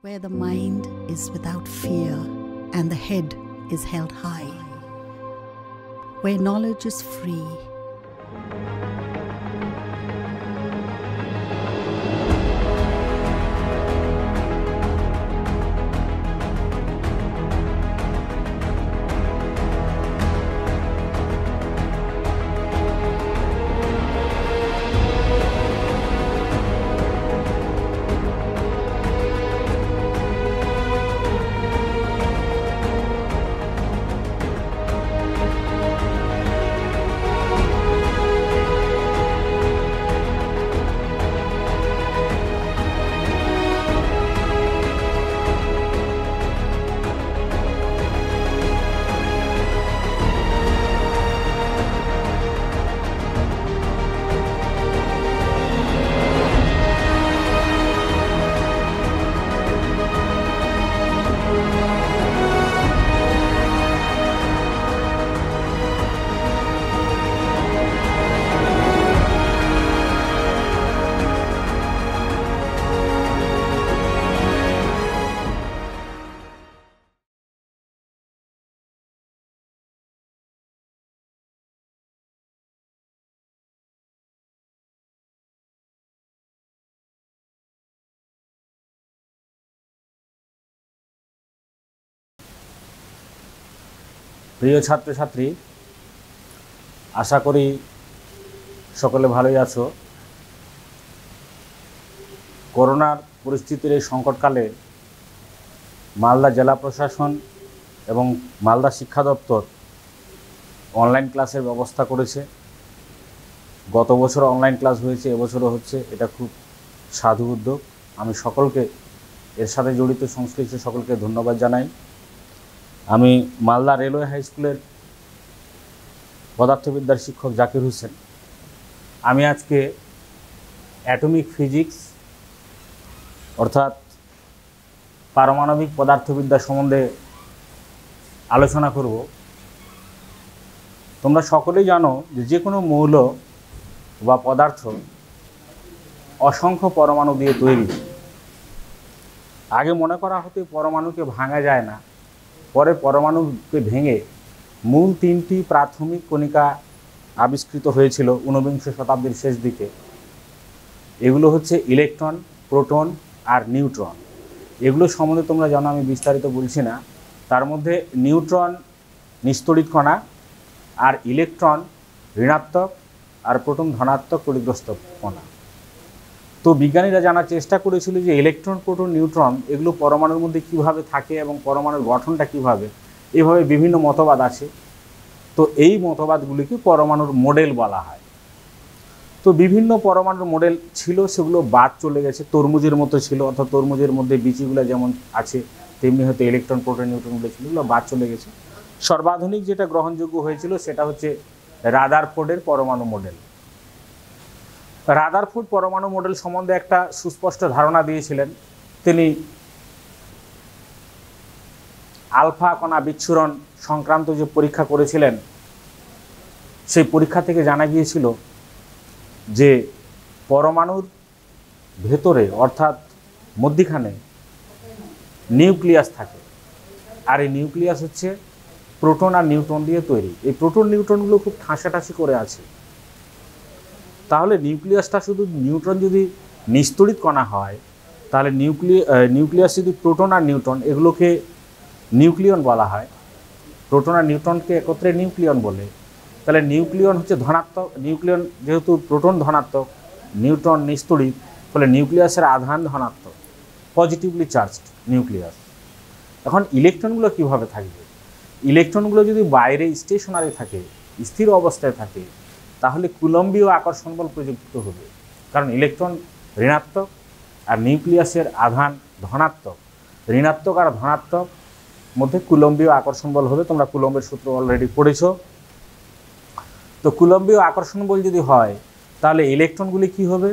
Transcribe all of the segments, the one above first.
where the mind is without fear and the head is held high, where knowledge is free. প্রিয় ছাত্রছাত্রী, আশা করি সকলে ভালোই আছো। করোনার পরিস্থিতির এই সংকটকালে মালদা জেলা প্রশাসন এবং মালদা শিক্ষা দপ্তর অনলাইন ক্লাসের ব্যবস্থা করেছে। গত বছর অনলাইন ক্লাস হয়েছে, এবছরও হচ্ছে। এটা খুব সাধু উদ্যোগ। আমি সকলকে, এর সাথে জড়িত সংশ্লিষ্ট সকলকে ধন্যবাদ জানাই। আমি মালদা রেলওয়ে হাই স্কুলের পদার্থবিদ্যার শিক্ষক জাকির হোসেন। আমি আজকে অ্যাটমিক ফিজিক্স অর্থাৎ পারমাণবিক পদার্থবিদ্যা সম্বন্ধে আলোচনা করব। তোমরা সকলেই জানো যে কোনো মৌল বা পদার্থ অসংখ্য পরমাণু দিয়ে তৈরি। আগে মনে করা হতো পরমাণুকে ভাঙা যায় না, পরে পরমাণুকে ভেঙে মূল তিনটি প্রাথমিক কণিকা আবিষ্কৃত হয়েছিল 19বিংশ শতাব্দীর শেষ দিকে। এগুলো হচ্ছে ইলেকট্রন, প্রোটন আর নিউট্রন। এগুলো সম্বন্ধে তোমরা জানো, আমি বিস্তারিত বলছি না। তার মধ্যে নিউট্রন নিস্তড়িত কণা, আর ইলেকট্রন ঋণাত্মক, আর প্রোটন ধনাত্মক তড়িৎগ্রস্ত কণা। তো বিজ্ঞানীরা জানার চেষ্টা করেছিল যে ইলেকট্রন, প্রোটন, নিউট্রন এগুলো পরমাণুর মধ্যে কিভাবে থাকে এবং পরমাণুর গঠনটা কিভাবে। এভাবে বিভিন্ন মতবাদ আছে। তো এই মতবাদগুলিকে পরমাণুর মডেল বলা হয়। তো বিভিন্ন পরমাণুর মডেল ছিল, সেগুলো বাদ চলে গেছে। তরমুজের মতো ছিল, অর্থাৎ তরমুজের মধ্যে বিচিগুলো যেমন আছে তেমনি হয়তো ইলেকট্রন, প্রোটন, নিউট্রনগুলো ছিল, এগুলো বাদ চলে গেছে। সর্বাধুনিক যেটা গ্রহণযোগ্য হয়েছিল সেটা হচ্ছে রাদারফোর্ডের পরমাণু মডেল। রাদারফোর্ড পরমাণু মডেল সম্বন্ধে একটা সুস্পষ্ট ধারণা দিয়েছিলেন। তিনি আলফা কণা বিচ্ছুরণ সংক্রান্ত যে পরীক্ষা করেছিলেন, সেই পরীক্ষা থেকে জানা গিয়েছিল যে পরমাণুর ভেতরে অর্থাৎ মধ্যিখানে নিউক্লিয়াস থাকে, আর এই নিউক্লিয়াস হচ্ছে প্রোটন আর নিউট্রন দিয়ে তৈরি। এই প্রোটন নিউট্রনগুলো খুব ঠাঁসাঠাঁসি করে আছে। তাহলে নিউক্লিয়াসটা শুধু নিউট্রন যদি নিস্তড়িত কণা হয়, তাহলে নিউক্লিয়াস যদি প্রোটন আর নিউট্রন এগুলোকে নিউক্লিয়ন বলা হয়। প্রোটন আর নিউট্রনকে একত্রে নিউক্লিয়ন বলে। তাহলে নিউক্লিয়ন হচ্ছে ধনাত্মক। নিউক্লিয়ন যেহেতু প্রোটন ধনাত্মক, নিউট্রন নিস্তড়িত, ফলে নিউক্লিয়াসের আধান ধনাত্মক, পজিটিভলি চার্জড নিউক্লিয়াস। এখন ইলেকট্রনগুলো কিভাবে থাকবে? ইলেকট্রনগুলো যদি বাইরে স্টেশনারি থাকে, স্থির অবস্থায় থাকে, তাহলে কুলম্বীয় আকর্ষণ বল প্রযুক্ত হবে। কারণ ইলেকট্রন ঋণাত্মক আর নিউক্লিয়াসের আধান ধনাত্মক। ঋণাত্মক আর ধনাত্মক মধ্যে কুলম্বীয় আকর্ষণ বল হবে। তোমরা কুলম্বের সূত্র অলরেডি পড়েছ। তো কুলম্বীয় আকর্ষণ বল যদি হয়, তাহলে ইলেকট্রনগুলি কি হবে?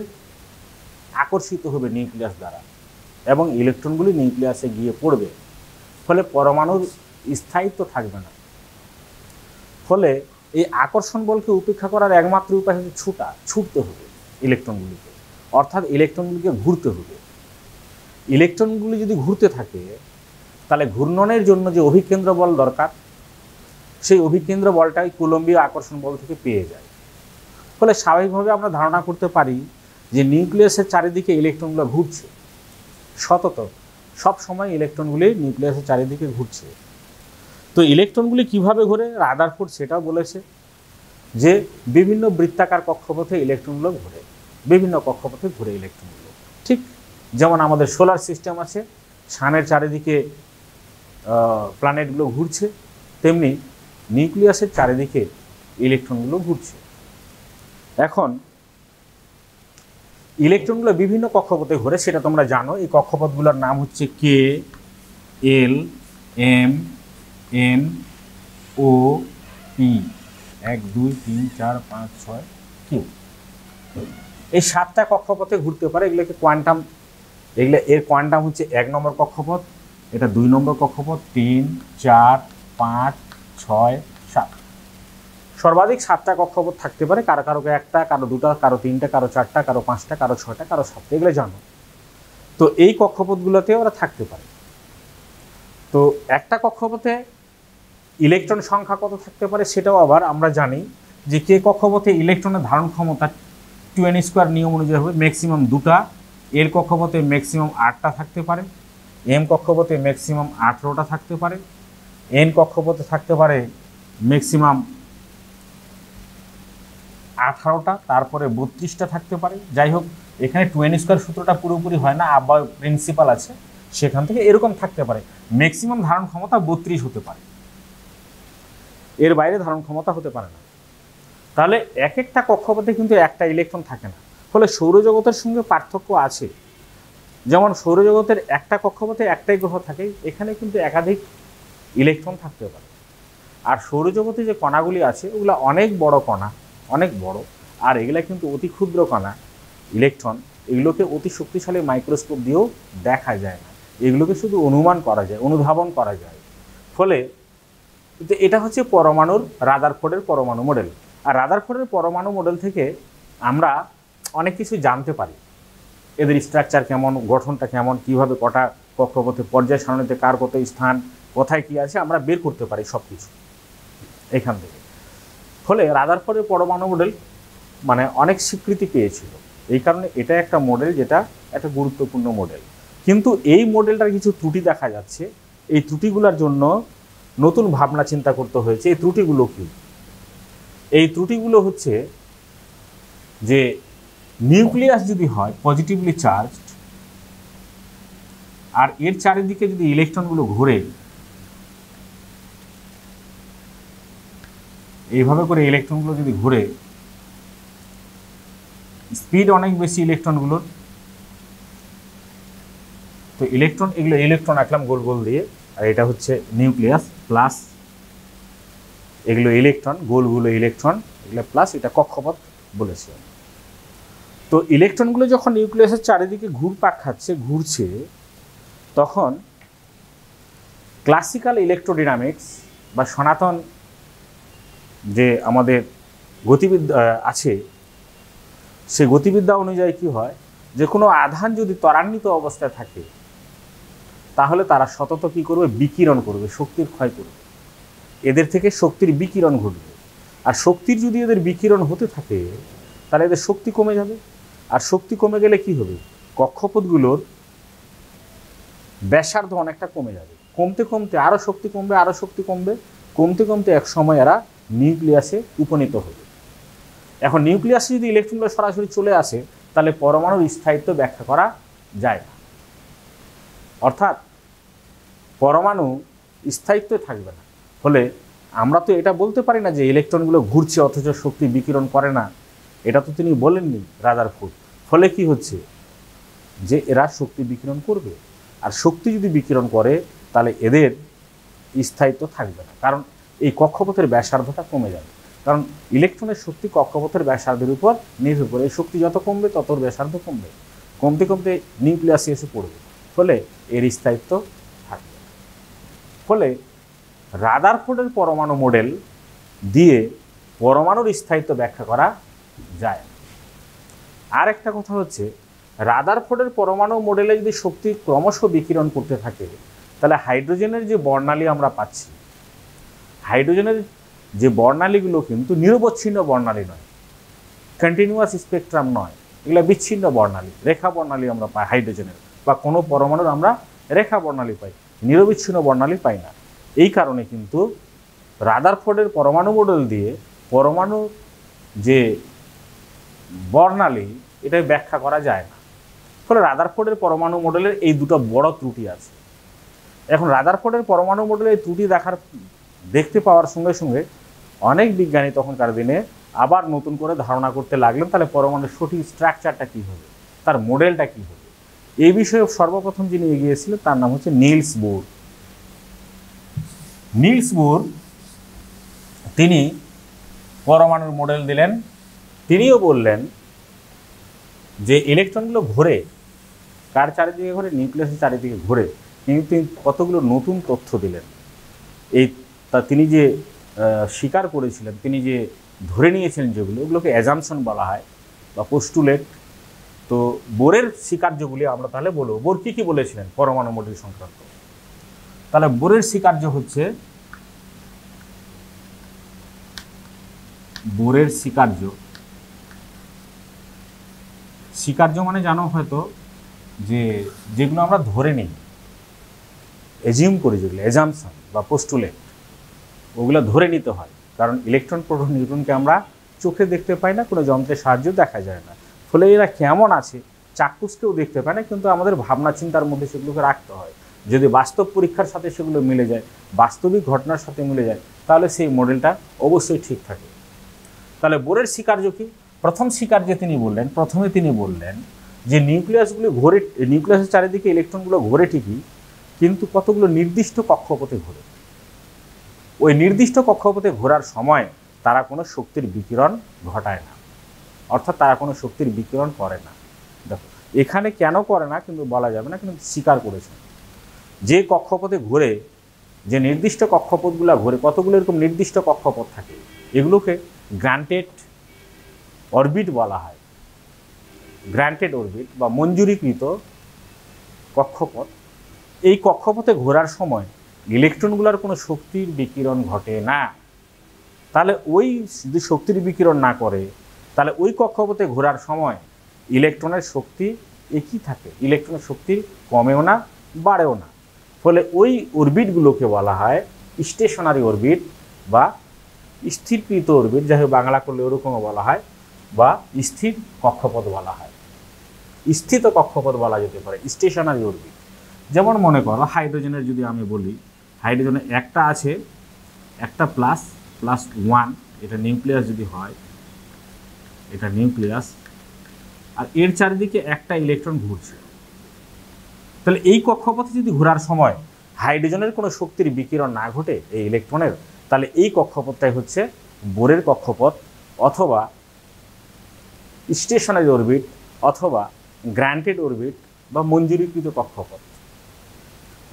আকর্ষিত হবে নিউক্লিয়াস দ্বারা, এবং ইলেকট্রনগুলি নিউক্লিয়াসে গিয়ে পড়বে। ফলে পরমাণুর স্থায়িত্ব থাকবে না। ফলে এই আকর্ষণ বলকে উপেক্ষা করার একমাত্র উপায় হচ্ছে ছুটতে হবে ইলেকট্রনগুলিকে, অর্থাৎ ইলেকট্রনগুলিকে ঘুরতে হবে। ইলেকট্রনগুলি যদি ঘুরতে থাকে তাহলে ঘূর্ণনের জন্য যে অভিকেন্দ্র বল দরকার, সেই অভিকেন্দ্র বলটাই কুলম্বীয় আকর্ষণ বল থেকে পেয়ে যায়। ফলে স্বাভাবিকভাবে আমরা ধারণা করতে পারি যে নিউক্লিয়াসের চারিদিকে ইলেকট্রনগুলো ঘুরছে, সতত সব সময় ইলেকট্রনগুলি নিউক্লিয়াসের চারিদিকে ঘুরছে। তো ইলেকট্রনগুলি কিভাবে ঘোরে রাদারফোর্ড সেটাও বলেছে যে বিভিন্ন বৃত্তাকার কক্ষপথে ইলেকট্রনগুলো ঘোরে, বিভিন্ন কক্ষপথে ঘুরে ইলেকট্রনগুলো। ঠিক যেমন আমাদের সোলার সিস্টেম আছে, সানের চারিদিকে প্ল্যানেটগুলো ঘুরছে, তেমনি নিউক্লিয়াসের চারিদিকে ইলেকট্রনগুলো ঘুরছে। এখন ইলেকট্রনগুলো বিভিন্ন কক্ষপথে ঘোরে, সেটা তোমরা জানো। এই কক্ষপথগুলোর নাম হচ্ছে কে, এল, এম, এন, ও, পি, 1 2 3 4 5 6 কিউ। এই 7টা কক্ষপথে ঘুরতে পারে। এগুলোকে কোয়ান্টাম, এর কোয়ান্টাম হচ্ছে 1 নম্বর কক্ষপথ, এটা 2 নম্বর কক্ষপথ, 3 4 5 6 7। সর্বাধিক 7টা কক্ষপথ থাকতে পারে, কারো কারো একটা, কারো 2টা, কারো 3টা, কারো 4টা, কারো 5টা, কারো 6টা, কারো 7টা, এগুলো জানো। তো এই কক্ষপথগুলোতে ওরা থাকতে পারে। তো একটা কক্ষপথে ইলেকট্রন সংখ্যা কত থাকতে পারে সেটাও আবার আমরা জানি যে কে কক্ষপথে ইলেকট্রনের ধারণ ক্ষমতা 2n² নিয়ম অনুযায়ী হবে ম্যাক্সিমাম 2টা, এল কক্ষপথে ম্যাক্সিমাম 8টা থাকতে পারে, এম কক্ষপথে ম্যাক্সিমাম 18টা থাকতে পারে, এন কক্ষপথে থাকতে পারে ম্যাক্সিমাম 18টা, তারপরে 32টা থাকতে পারে। যাই হোক, এখানে 2n² সূত্রটা পুরোপুরি হয় না, আবার প্রিন্সিপাল আছে, সেখান থেকে এরকম থাকতে পারে। ম্যাক্সিমাম ধারণ ক্ষমতা 32 হতে পারে, এর বাইরে ধারণ ক্ষমতা হতে পারে না। তাহলে এক একটা কক্ষপথে কিন্তু একটা ইলেকট্রন থাকে না। ফলে সৌরজগতের সঙ্গে পার্থক্য আছে। যেমন সৌরজগতের একটা কক্ষপথে একটাই গ্রহ থাকে, এখানে কিন্তু একাধিক ইলেকট্রন থাকতে পারে। আর সৌরজগতে যে কণাগুলি আছে ওগুলো অনেক বড় কণা, অনেক বড়, আর এগুলা কিন্তু অতি ক্ষুদ্র কণা ইলেকট্রন। এগুলোকে অতি শক্তিশালী মাইক্রোস্কোপ দিয়েও দেখা যায় না, এগুলোকে শুধু অনুমান করা যায়, অনুধাবন করা যায়। ফলে এটা হচ্ছে পরমাণুর রাদারফোর্ডের পরমাণু মডেল। আর রাদারফোর্ডের পরমাণু মডেল থেকে আমরা অনেক কিছু জানতে পারি, এদের স্ট্রাকচার কেমন, গঠনটা কেমন, কিভাবে কটা কক্ষপথে পর্যায় সারণীতে কার কত স্থান, কোথায় কি আছে আমরা বের করতে পারি সব কিছু এখান থেকে। ফলে রাদারফোর্ডের পরমাণু মডেল মানে অনেক স্বীকৃতি পেয়েছিল। এই কারণে এটা একটা মডেল যেটা একটা গুরুত্বপূর্ণ মডেল। কিন্তু এই মডেলটার কিছু ত্রুটি দেখা যাচ্ছে। এই ত্রুটিগুলোর জন্য নতুন ভাবনা চিন্তা করতে হয়েছে। এই ত্রুটিগুলো কি? এই ত্রুটিগুলো হচ্ছে যে নিউক্লিয়াস যদি হয় পজিটিভলি চার্জড, আর এর চারিদিকে যদি ইলেকট্রনগুলো ঘুরে, এইভাবে করে ইলেকট্রনগুলো যদি ঘুরে, স্পিড অনেক বেশি ইলেকট্রনগুলোর, তো ইলেকট্রন, এগুলো ইলেকট্রন আঁকলাম গোল গোল দিয়ে, আর এটা হচ্ছে নিউক্লিয়াস প্লাস, এগুলো ইলেকট্রন, গোলগুলো ইলেকট্রন, এগুলো প্লাস, এটা কক্ষপথ বলেছে। তো ইলেকট্রনগুলো যখন নিউক্লিয়াসের চারিদিকে ঘুরপাক খাচ্ছে, ঘুরছে, তখন ক্লাসিক্যাল ইলেকট্রোডাইনামিক্স বা সনাতন যে আমাদের গতিবিদ্যা আছে, সে গতিবিদ্যা অনুযায়ী কি হয়, যে কোনো আধান যদি ত্বরান্বিত অবস্থায় থাকে তাহলে তারা সতত কি করবে, বিকিরণ করবে, শক্তির ক্ষয় করবে, এদের থেকে শক্তির বিকিরণ ঘটবে। আর শক্তির যদি এদের বিকিরণ হতে থাকে তাহলে এদের শক্তি কমে যাবে। আর শক্তি কমে গেলে কি হবে, কক্ষপথগুলোর ব্যাসার্ধ অনেকটা কমে যাবে, কমতে কমতে আরও শক্তি কমবে, আরও শক্তি কমবে, কমতে কমতে এক সময় এরা নিউক্লিয়াসে উপনীত হবে। এখন নিউক্লিয়াসে যদি ইলেকট্রনগুলো সরাসরি চলে আসে তাহলে পরমাণুর স্থায়িত্ব ব্যাখ্যা করা যায় না, অর্থাৎ পরমাণু স্থায়িত্ব থাকবে না। ফলে আমরা তো এটা বলতে পারি না যে ইলেকট্রনগুলো ঘুরছে অথচ শক্তি বিকিরণ করে না, এটা তো তিনি বলেননি রাদারফোর্ড। ফলে কি হচ্ছে, যে এরা শক্তি বিকিরণ করবে, আর শক্তি যদি বিকিরণ করে তাহলে এদের স্থায়িত্ব থাকবে না, কারণ এই কক্ষপথের ব্যাসার্ধটা কমে যাবে। কারণ ইলেকট্রনের শক্তি কক্ষপথের ব্যাসার্ধের উপর নির্ভর করে, এই শক্তি যত কমবে তত ব্যাসার্ধ কমবে, কমতে কমতে নিউক্লিয়াসে এসে পড়বে, ফলে এর স্থায়িত্ব থাকবে। ফলে রাদারফোর্ডের পরমাণু মডেল দিয়ে পরমাণুর স্থায়িত্ব ব্যাখ্যা করা যায়। আর একটা কথা হচ্ছে রাদারফোর্ডের পরমাণু মডেলে যদি শক্তি ক্রমশ বিকিরণ করতে থাকে, তাহলে হাইড্রোজেনের যে বর্ণালী আমরা পাচ্ছি, হাইড্রোজেনের যে বর্ণালীগুলো কিন্তু নিরবচ্ছিন্ন বর্ণালী নয়, কন্টিনিউয়াস স্পেকট্রাম নয়, এগুলো বিচ্ছিন্ন বর্ণালী, রেখা বর্ণালী আমরা পাই হাইড্রোজেনের, বা কোনো পরমাণুর আমরা রেখা বর্ণালী পাই, নিরবিচ্ছিন্ন বর্ণালী পাই না। এই কারণে কিন্তু রাদারফোর্ডের পরমাণু মডেল দিয়ে পরমাণু যে বর্ণালী এটা ব্যাখ্যা করা যায় না। ফলে রাদারফোর্ডের পরমাণু মডেলের এই দুটো বড় ত্রুটি আছে। এখন রাদারফোর্ডের পরমাণু মডেলের এই ত্রুটি দেখতে পাওয়ার সঙ্গে সঙ্গে অনেক বিজ্ঞানী তখনকার দিনে আবার নতুন করে ধারণা করতে লাগলেন, তাহলে পরমাণুর সঠিক স্ট্রাকচারটা কী হবে, তার মডেলটা কী হবে। এই বিষয়ে সর্বপ্রথম যিনি এগিয়েছিলেন তার নাম হচ্ছে নিলস বোর। নিলস বোর তিনি পরমাণুর মডেল দিলেন। তিনিও বললেন যে ইলেকট্রনগুলো ঘোরে, কার চারিদিকে ঘোরে, নিউক্লিয়াসের চারিদিকে ঘোরে। কিন্তু তিনি কতগুলো নতুন তথ্য দিলেন। তিনি যে স্বীকার করেছিলেন, তিনি যে ধরে নিয়েছিলেন যেগুলো, ওগুলোকে অ্যাজাম্পশন বলা হয় বা পোস্টুলেট। তো বোরের স্বীকার্যগুলি আমরা তাহলে বলবো। বোর কী কী বলেছিলেন পরমাণু মডেল সংক্রান্ত? তাহলে বোরের স্বীকার্য হচ্ছে, বোরের স্বীকার্য মানে জানো হয়তো যে যেগুলো আমরা ধরে নিই, এজিউম করি, যেগুলো অ্যাজাম্পশন বা পোস্টুলেট, ওগুলো ধরে নিতে হয়। কারণ ইলেকট্রন, প্রোটন, নিউট্রনকে আমরা চোখে দেখতে পাই না, কোনো যন্ত্রের সাহায্যে দেখা যায় না। ফলে এরা কেমন আছে চাক্ষুষকেও দেখতে পায় না, কিন্তু আমাদের ভাবনা চিন্তার মধ্যে সেগুলোকে রাখতে হয়। যদি বাস্তব পরীক্ষার সাথে সেগুলো মিলে যায়, বাস্তবিক ঘটনার সাথে মিলে যায়, তাহলে সেই মডেলটা অবশ্যই ঠিক থাকে। তাহলে বোরের স্বীকার্য কি? প্রথম স্বীকার্যে প্রথমে তিনি বললেন যে নিউক্লিয়াসগুলো ঘোরে, নিউক্লিয়াসের চারিদিকে ইলেকট্রনগুলো ঘোরে ঠিকই, কিন্তু কতগুলো নির্দিষ্ট কক্ষপথে ঘোরে। ওই নির্দিষ্ট কক্ষপথে ঘোরার সময় তারা কোনো শক্তির বিকিরণ ঘটায় না, অর্থাৎ তারা কোনো শক্তির বিকিরণ করে না। দেখো এখানে কেন করে না কিন্তু বলা যাবে না, কিন্তু স্বীকার করেছেন যে কক্ষপথে ঘোরে, যে নির্দিষ্ট কক্ষপথগুলো ঘোরে, কতগুলো এরকম নির্দিষ্ট কক্ষপথ থাকে, এগুলোকে গ্রান্টেড অরবিট বলা হয়। গ্রান্টেড অরবিট বা মঞ্জুরিকৃত কক্ষপথ। এই কক্ষপথে ঘোরার সময় ইলেকট্রনগুলোর কোনো শক্তির বিকিরণ ঘটে না। তাহলে ওই যদি শক্তির বিকিরণ না করে, তাহলে ওই কক্ষপথে ঘোরার সময় ইলেকট্রনের শক্তি একই থাকে, ইলেকট্রনের শক্তি কমেও না বাড়েও না। ফলে ওই অরবিটগুলোকে বলা হয় স্টেশনারি অরবিট বা স্থিরকৃত অরবিট, যাই হোক বাংলা করলে ওরকমও বলা হয়, বা স্থির কক্ষপথ বলা হয়, স্থিত কক্ষপথ বলা যেতে পারে, স্টেশনারি অরবিট। যেমন মনে করো হাইড্রোজেনের যদি আমি বলি, হাইড্রোজেনের একটা আছে, একটা ++1, এটা নিউক্লিয়াস যদি হয়, এটা নিউক্লিয়াস, আর এর চারিদিকে একটা ইলেকট্রন ঘুরছে। তাহলে এই কক্ষপথে যদি ঘোরার সময় হাইড্রোজেনের কোনো শক্তির বিকিরণ না ঘটে এই ইলেকট্রনের, তাহলে এই কক্ষপথটাই হচ্ছে বোরের কক্ষপথ, অথবা স্টেশনারি অরবিট, অথবা গ্রান্টেড অরবিট বা মঞ্জুরিকৃত কক্ষপথ।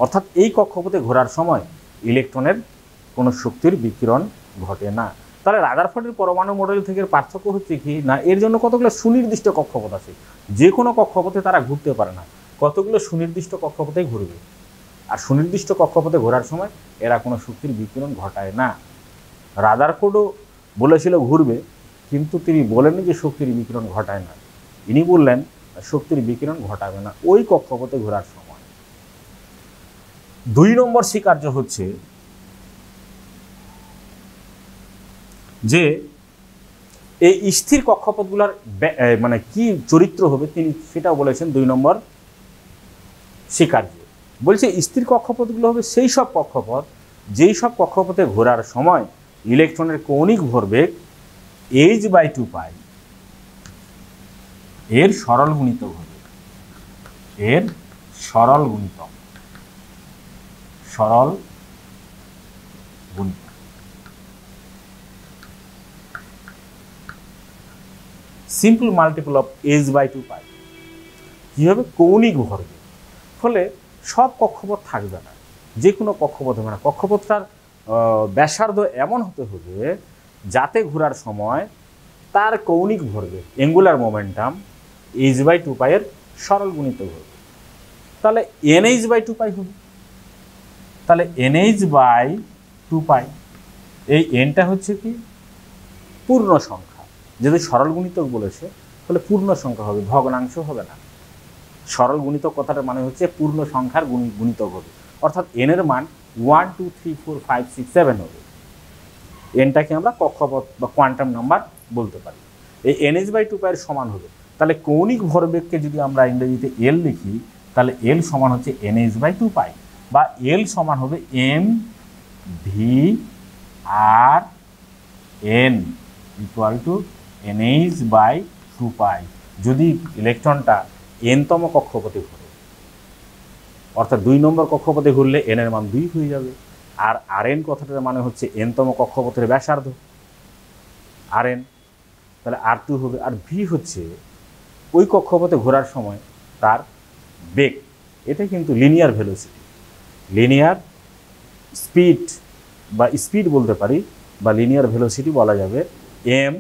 অর্থাৎ এই কক্ষপথে ঘোরার সময় ইলেকট্রনের কোনো শক্তির বিকিরণ ঘটে না। তাহলে রাদারফোর্ডের পরমাণু মডেল থেকে পার্থক্য হচ্ছে কি না, এর জন্য কতগুলো সুনির্দিষ্ট কক্ষপথ আছে, যে কোনো কক্ষপথে তারা ঘুরতে পারে না, কতগুলো সুনির্দিষ্ট কক্ষপথেই ঘুরবে। আর সুনির্দিষ্ট কক্ষপথে ঘোরার সময় এরা কোনো শক্তির বিকিরণ ঘটায় না। রাদারফোর্ডও বলেছিল ঘুরবে, কিন্তু তিনি বলেননি যে শক্তির বিকিরণ ঘটায় না, ইনি বললেন শক্তির বিকিরণ ঘটাবে না ওই কক্ষপথে ঘোরার সময়। 2 নম্বর স্বীকার্য হচ্ছে যে এই স্থির কক্ষপথগুলোর মানে কি চরিত্র হবে তিনি সেটাও বলেছেন। 2 নম্বর স্বীকার্য বলছে স্থির কক্ষপথগুলো হবে সেই সব কক্ষপথ যেই সব কক্ষপথে ঘোরার সময় ইলেকট্রনের কৌণিক ভরবেগ h/2π এর সরল গুণিতক হবে, এর সরল গুণিতক, সরল গুণিতক। সিম্পল মাল্টিপল অফ h/2π কি হবে, কৌণিক ভরবেগ। ফলে সব কক্ষপথ থাকবে না, যে কোনো কক্ষপথ হবে না, কক্ষপথটার ব্যাসার্ধ এমন হতে হবে যাতে ঘোরার সময় তার কৌণিক ভরবেগ, অ্যাঙ্গুলার মোমেন্টাম h/2π এর সরল গুণিতক হবে। তাহলে NH/2 পাই হবে। তাহলে NH/2 পাই, এই এনটা হচ্ছে কি পূর্ণ সংখ্যা। যদি সরল গুণিতক বলেছে তাহলে পূর্ণ সংখ্যা হবে, ভগ্নাংশ হবে না। সরল গুণিতক কথাটার মানে হচ্ছে পূর্ণ সংখ্যার গুণিতক হবে, অর্থাৎ এন এর মান 1 2 3 4 5 6 7 হবে। এনটাকে আমরা কক্ষপথ বা কোয়ান্টাম নাম্বার বলতে পারি। এই NH/2 পাই এর সমান হবে। তাহলে কৌণিক ভরবেগকে যদি আমরা ইংরেজিতে এল লিখি, তাহলে এল সমান হচ্ছে NH/2 পাই, বা এল সমান হবে mv/r/n ইকুয়াল টু NH/2 পাই। যদি ইলেকট্রনটা এনতম কক্ষপথে ঘুরে, অর্থাৎ 2 নম্বর কক্ষপথে ঘুরলে এন এর মান 2 হয়ে যাবে। আর RN কথাটার মানে হচ্ছে এনতম কক্ষপথের ব্যাসার্ধ RN, তাহলে R2 হবে। আর ভি হচ্ছে ওই কক্ষপথে ঘোরার সময় তার বেগ। এটা কিন্তু লিনিয়ার ভেলোসিটি, লিনিয়ার স্পিড বা স্পিড বলতে পারি, বা লিনিয়ার ভেলোসিটি বলা যাবে, এম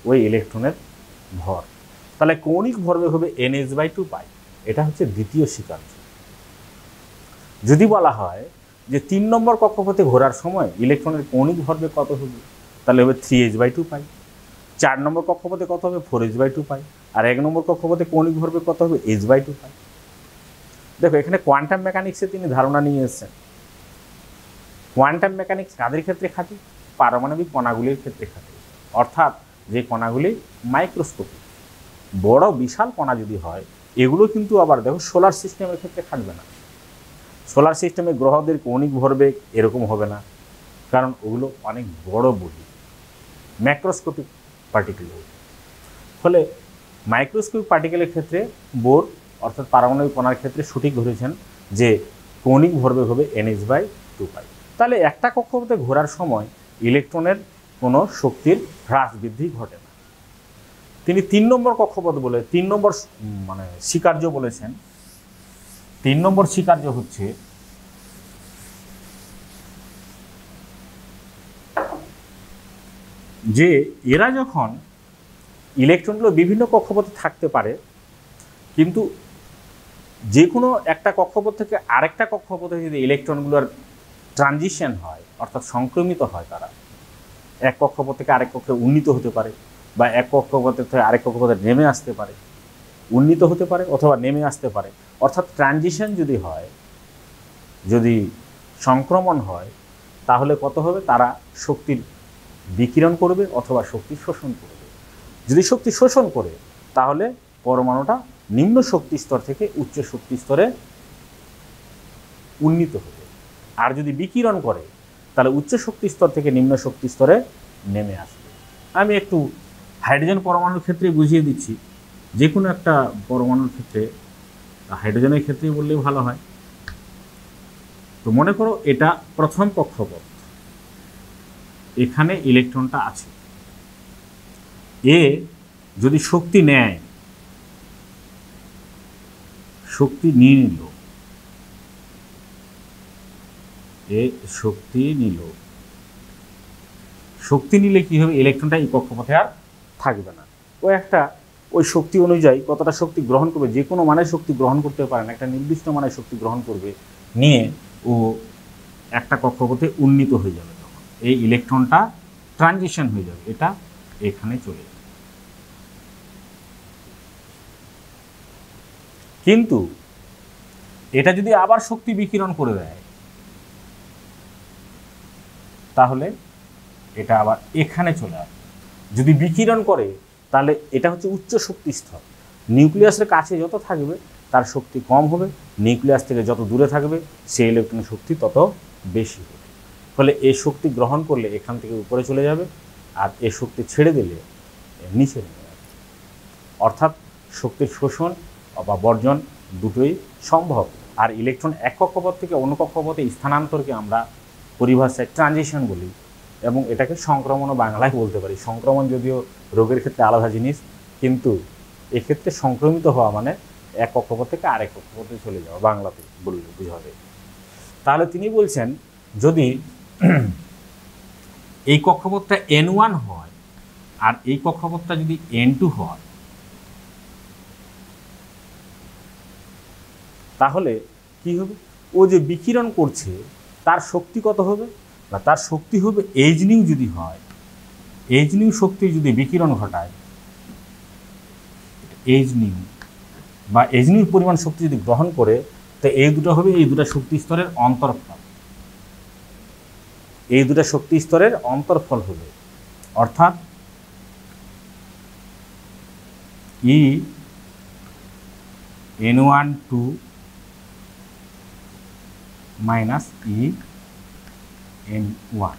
ওই ইলেকট্রনের ভর। তাহলে কৌণিক ভরবেগ হবে NH/2 পাই। এটা হচ্ছে দ্বিতীয় স্বীকার্য। যদি বলা হয় যে 3 নম্বর কক্ষপথে ঘোরার সময় ইলেকট্রনের কৌণিক ভরবেগ কত হবে, তাহলে হবে 3h/2 পাই। 4 নম্বর কক্ষপথে কত হবে 4h/2 পাই। আর 1 নম্বর কক্ষপথে কৌণিক ভরবেগ কত হবে h/2 পাই। দেখো এখানে কোয়ান্টাম মেকানিক্সে তিনি ধারণা নিয়ে এসেছেন। কোয়ান্টাম মেকানিক্স কাদের ক্ষেত্রে খাটি? পারমাণবিক কণাগুলির ক্ষেত্রে খাটি, অর্থাৎ যে কণাগুলি মাইক্রোস্কোপিক, বড় বিশাল কণা যদি হয়, এগুলো কিন্তু আবার দেখো সোলার সিস্টেমের ক্ষেত্রে খাটবে না। সোলার সিস্টেমে গ্রহদের কৌণিক ভরবেগ এরকম হবে না, কারণ ওগুলো অনেক বড় বডি, ম্যাক্রোস্কোপিক পার্টিকেল। ফলে মাইক্রোস্কোপিক পার্টিকেলের ক্ষেত্রে বোর অর্থাৎ পারমাণবিক কণার ক্ষেত্রে সঠিক ধরেছেন যে কৌণিক ভরবেগ হবে NH/2 পাই। তাহলে একটা কক্ষপথে ঘোরার সময় ইলেকট্রনের কোনো শক্তির হ্রাস বৃদ্ধি ঘটে না। তিনি 3 নম্বর কক্ষপথ বলে 3 নম্বর মানে স্বীকার্য বলেছেন। 3 নম্বর স্বীকার্য হচ্ছে যে এরা যখন ইলেকট্রনগুলো বিভিন্ন কক্ষপথে থাকতে পারে, কিন্তু যে কোনো একটা কক্ষপথ থেকে আরেকটা কক্ষপথে যদি ইলেকট্রনগুলোর ট্রানজিশন হয়, অর্থাৎ সংক্রমিত হয়, তারা এক কক্ষপথ থেকে আরেক কক্ষে উন্নীত হতে পারে, বা এক কক্ষপথ থেকে আরেক কক্ষপথে নেমে আসতে পারে, উন্নীত হতে পারে অথবা নেমে আসতে পারে। অর্থাৎ ট্রানজিশন যদি হয়, যদি সংক্রমণ হয়, তাহলে কত হবে? তারা শক্তির বিকিরণ করবে অথবা শক্তি শোষণ করবে। যদি শক্তি শোষণ করে তাহলে পরমাণুটা নিম্ন শক্তি স্তর থেকে উচ্চ শক্তি স্তরে উন্নীত হবে। আর যদি বিকিরণ করে তাহলে উচ্চ শক্তি স্তর থেকে নিম্ন শক্তি স্তরে নেমে আসবে। আমি একটু হাইড্রোজেন পরমাণুর ক্ষেত্রে বুঝিয়ে দিচ্ছি। যে কোনো একটা পরমাণুর ক্ষেত্রে, হাইড্রোজেনের ক্ষেত্রে বললেই ভালো হয়। তো মনে করো এটা প্রথম কক্ষপথ, এখানে ইলেকট্রনটা আছে, এ যদি শক্তি নেয়, শক্তি নিয়ে নিল, এ শক্তি নিল, শক্তি নিলে কি হবে? ইলেকট্রনটা এই কক্ষপথে আর থাকবে না। ও একটা ওই শক্তি অনুযায়ী কতটা শক্তি গ্রহণ করবে, যে কোনো মানের শক্তি গ্রহণ করতে পারে না, একটা নির্দিষ্ট মানের শক্তি গ্রহণ করবে, নিয়ে ও একটা কক্ষপথে উন্নীত হয়ে যাবে। তখন এই ইলেকট্রনটা ট্রানজিশন হয়ে যাবে, এটা এখানে চলে যাবে। কিন্তু এটা যদি আবার শক্তি বিকিরণ করে দেয়, তাহলে এটা আবার এখানে চলে আসবে। যদি বিকিরণ করে তাহলে এটা হচ্ছে উচ্চ শক্তি স্তর। নিউক্লিয়াসের কাছে যত থাকবে তার শক্তি কম হবে, নিউক্লিয়াস থেকে যত দূরে থাকবে সেই ইলেকট্রনের শক্তি তত বেশি হবে। ফলে এই শক্তি গ্রহণ করলে এখান থেকে উপরে চলে যাবে, আর এই শক্তি ছেড়ে দিলে নিচে নেমে যাবে। অর্থাৎ শক্তির শোষণ বা বর্জন দুটোই সম্ভব। আর ইলেকট্রন এক কক্ষপথ থেকে অন্য কক্ষপথে স্থানান্তরকে আমরা পরিভাষায় ট্রানজিশন বলি, এবং এটাকে সংক্রমণও বাংলায় বলতে পারি। সংক্রমণ যদিও রোগের ক্ষেত্রে আলাদা জিনিস, কিন্তু এক্ষেত্রে সংক্রমিত হওয়া মানে এক কক্ষপথ থেকে আরেক কক্ষপথে চলে যাওয়া, বাংলাতে বললে বুঝাবে। তাহলে তিনি বলছেন যদি এই কক্ষপথটা N1 হয় আর এই কক্ষপথটা যদি N2 হয়, তাহলে কি হবে, ও যে বিকিরণ করছে তার শক্তি কত হবে, না তার শক্তি হবে এইচ নিউ যদি হয়, এইচ নিউ শক্তি যদি বিকিরণ ঘটায়, এইচ নিউ বা এইচ নিউ পরিমাণ শক্তি যদি গ্রহণ করে, তো এই দুটো হবে এই দুটো শক্তি স্তরের অন্তরফল, এই দুটো শক্তি স্তরের অন্তরফল হবে। অর্থাৎ ই n12 মাইনাস ই n1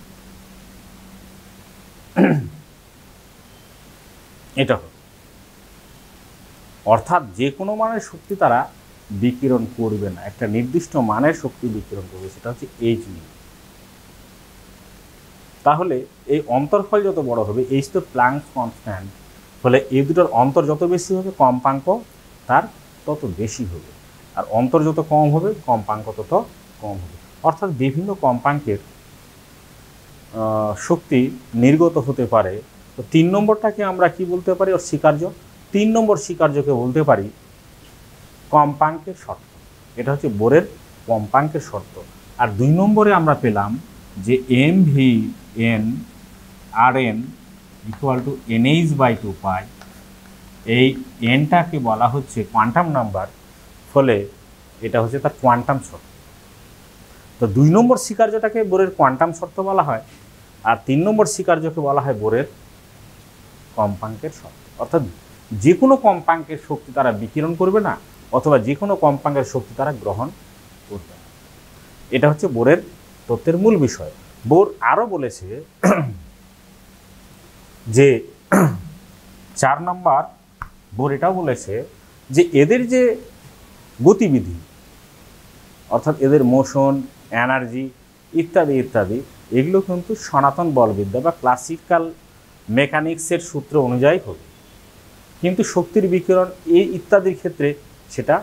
এটা হবে। অর্থাৎ যে কোনো মানের শক্তি তারা বিকিরণ করবে না, একটা নির্দিষ্ট মানের শক্তি বিকিরণ করবে, সেটা হচ্ছে এইচ নিউ। তাহলে এই অন্তরফল যত বড় হবে, এইচ তো প্ল্যাঙ্কস কনস্ট্যান্ট, ফলে এই দুটোর অন্তর যত বেশি হবে কম্পাঙ্ক তার তত বেশি হবে, আর অন্তর যত কম হবে কম্পাঙ্ক তত কম হবে। অর্থাৎ বিভিন্ন কম্পাঙ্কের শক্তি নির্গত হতে পারে। তো 3 নম্বরটাকে আমরা কি বলতে পারি, ওর স্বীকার্য। 3 নম্বর স্বীকার্যকে বলতে পারি কম্পাঙ্কের শর্ত, এটা হচ্ছে বোরের কম্পাঙ্কের শর্ত। আর 2 নম্বরে আমরা পেলাম যে M V N R N equal to NH/2 pi, এই এনটাকে বলা হচ্ছে কোয়ান্টাম নাম্বার, ফলে এটা হচ্ছে তার কোয়ান্টাম শর্ত। তো 2 নম্বর স্বীকার্যটাকে বোরের কোয়ান্টাম শর্ত বলা হয়, আর 3 নম্বর স্বীকার্যকে বলা হয় বোরের কম্পাঙ্কের শর্ত। অর্থাৎ যে কোনো কম্পাঙ্কের শক্তি তারা বিকিরণ করবে না, অথবা যে কোনো কম্পাঙ্কের শক্তি তারা গ্রহণ করবে না। এটা হচ্ছে বোরের তত্ত্বের মূল বিষয়। বোর আরও বলেছে যে 4 নম্বর বোর এটাও বলেছে যে এদের যে গতিবিধি, অর্থাৎ এদের মোশন, এনার্জি ইত্যাদি ইত্যাদি, এগুলো কিন্তু সনাতন বলবিদ্যা বা ক্লাসিক্যাল মেকানিক্সের সূত্র অনুযায়ী হবে। কিন্তু শক্তির বিকিরণ এই ইত্যাদির ক্ষেত্রে সেটা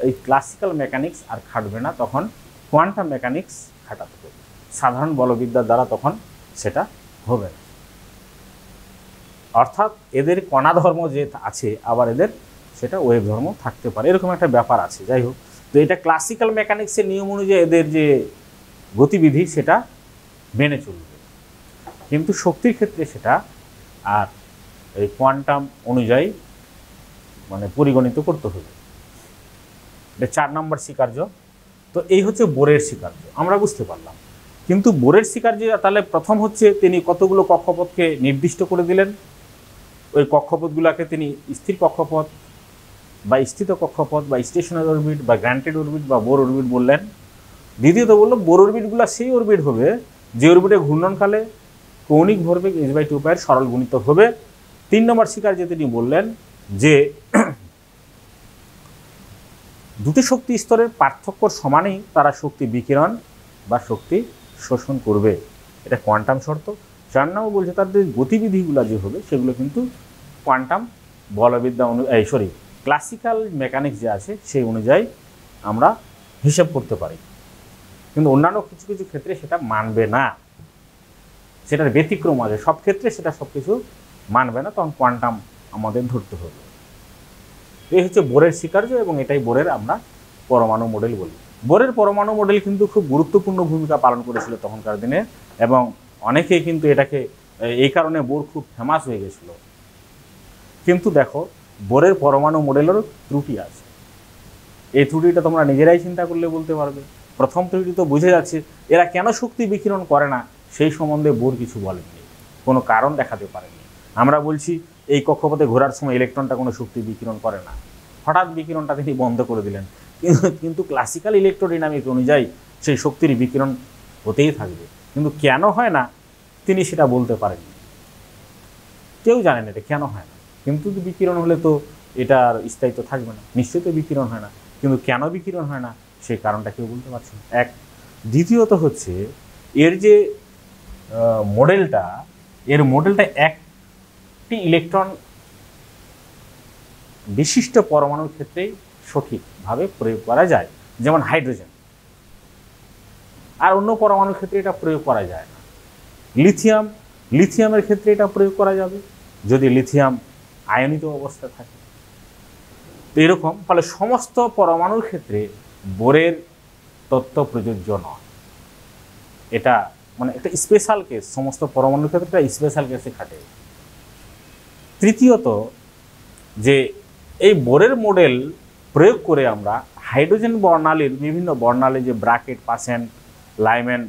এই ক্লাসিক্যাল মেকানিক্স আর খাটবে না, তখন কোয়ান্টাম মেকানিক্স খাটাতে হবে, সাধারণ বলবিদ্যার দ্বারা তখন সেটা হবে না। অর্থাৎ এদের কণা ধর্ম যে আছে, আবার এদের সেটা ওয়েভ ধর্ম থাকতে পারে, এরকম একটা ব্যাপার আছে। যাই হোক, তো এটা ক্লাসিক্যাল মেকানিক্সের নিয়ম অনুযায়ী এদের যে গতিবিধি সেটা মেনে চলবে, কিন্তু শক্তির ক্ষেত্রে সেটা আর এই কোয়ান্টাম অনুযায়ী মানে পরিগণিত করতে হবে। এটা 4 নম্বর স্বীকার্য। তো এই হচ্ছে বোরের স্বীকার্য, আমরা বুঝতে পারলাম। কিন্তু বোরের স্বীকার্য তাহলে প্রথম হচ্ছে তিনি কতগুলো কক্ষপথকে নির্দিষ্ট করে দিলেন, ওই কক্ষপথগুলোকে তিনি স্থির কক্ষপথ বা স্থিত কক্ষপথ বা স্টেশনারি অরবিট বা গ্রান্টেড অরবিট বা বোর অরবিট বললেন। দ্বিতীয়ত বলল বোর অরবিটগুলো সেই অরবিট হবে যে অরবিটে ঘূর্ণনকালে কৌণিক ভরবেগ h/2 পায়ের সরল গুণিতক হবে। 3 নম্বর স্বীকার্য তিনি বললেন যে দুটি শক্তি স্তরের পার্থক্য সমানেই তারা শক্তি বিকিরণ বা শক্তি শোষণ করবে, এটা কোয়ান্টাম শর্ত। 4 নম্বর বলছে তাদের গতিবিধিগুলো যে হবে সেগুলো কিন্তু কোয়ান্টাম বলবিদ্যা ক্লাসিক্যাল মেকানিক্স যে আছে সেই অনুযায়ী আমরা হিসাব করতে পারি, কিন্তু অন্যান্য কিছু কিছু ক্ষেত্রে সেটা মানবে না, সেটার ব্যতিক্রম আছে, সব ক্ষেত্রে সেটা সব কিছু মানবে না, তখন কোয়ান্টাম আমাদের ধরতে হবে। এই হচ্ছে বোরের স্বীকার্য, এবং এটাই বোরের আমরা পরমাণু মডেল বলি। বোরের পরমাণু মডেল কিন্তু খুব গুরুত্বপূর্ণ ভূমিকা পালন করেছিল তখনকার দিনে, এবং অনেকেই কিন্তু এটাকে এই কারণে বোর খুব ফেমাস হয়ে গেছিল। কিন্তু দেখো, বোরের পরমাণু মডেলেরও ত্রুটি আছে। এই ত্রুটিটা তোমরা নিজেরাই চিন্তা করলে বলতে পারবে। প্রথম ত্রুটি তো বুঝে যাচ্ছে, এরা কেন শক্তি বিকিরণ করে না সেই সম্বন্ধে বোর কিছু বলেননি, কোনো কারণ দেখাতে পারেনি। আমরা বলছি এই কক্ষপথে ঘোরার সময় ইলেকট্রনটা কোনো শক্তি বিকিরণ করে না, হঠাৎ বিকিরণটা তিনি বন্ধ করে দিলেন, কিন্তু ক্লাসিক্যাল ইলেকট্রোডাইনামিক অনুযায়ী সেই শক্তির বিকিরণ হতেই থাকবে, কিন্তু কেন হয় না তিনি সেটা বলতে পারেননি, কেউ জানেন এটা কেন হয় না। কিন্তু বিকিরণ হলে তো এটার স্থায়িত্ব থাকবে না, নিশ্চয়ই তো বিকিরণ হয় না, কিন্তু কেন বিকিরণ হয় না সেই কারণটা কেউ বলতে পারছে না। এক, দ্বিতীয়ত হচ্ছে এর যে মডেলটা, একটি ইলেকট্রন বিশিষ্ট পরমাণুর ক্ষেত্রেই সঠিকভাবে প্রয়োগ করা যায়, যেমন হাইড্রোজেন, আর অন্য পরমাণুর ক্ষেত্রে এটা প্রয়োগ করা যায় না। লিথিয়ামের ক্ষেত্রে এটা প্রয়োগ করা যাবে যদি লিথিয়াম আয়নিত অবস্থা থাকে। তো এরকম ফলে সমস্ত পরমাণুর ক্ষেত্রে বোরের তত্ত্ব প্রযোজ্য নয়। এটা মানে একটা স্পেশাল কেস, সমস্ত পরমাণুর ক্ষেত্রে একটা স্পেশাল কেসে খাটে। তৃতীয়ত, যে এই বোরের মডেল প্রয়োগ করে আমরা হাইড্রোজেন বর্ণালীর বিভিন্ন বর্ণালী, যে ব্র্যাকেট, পাসেন্ট, লাইম্যান,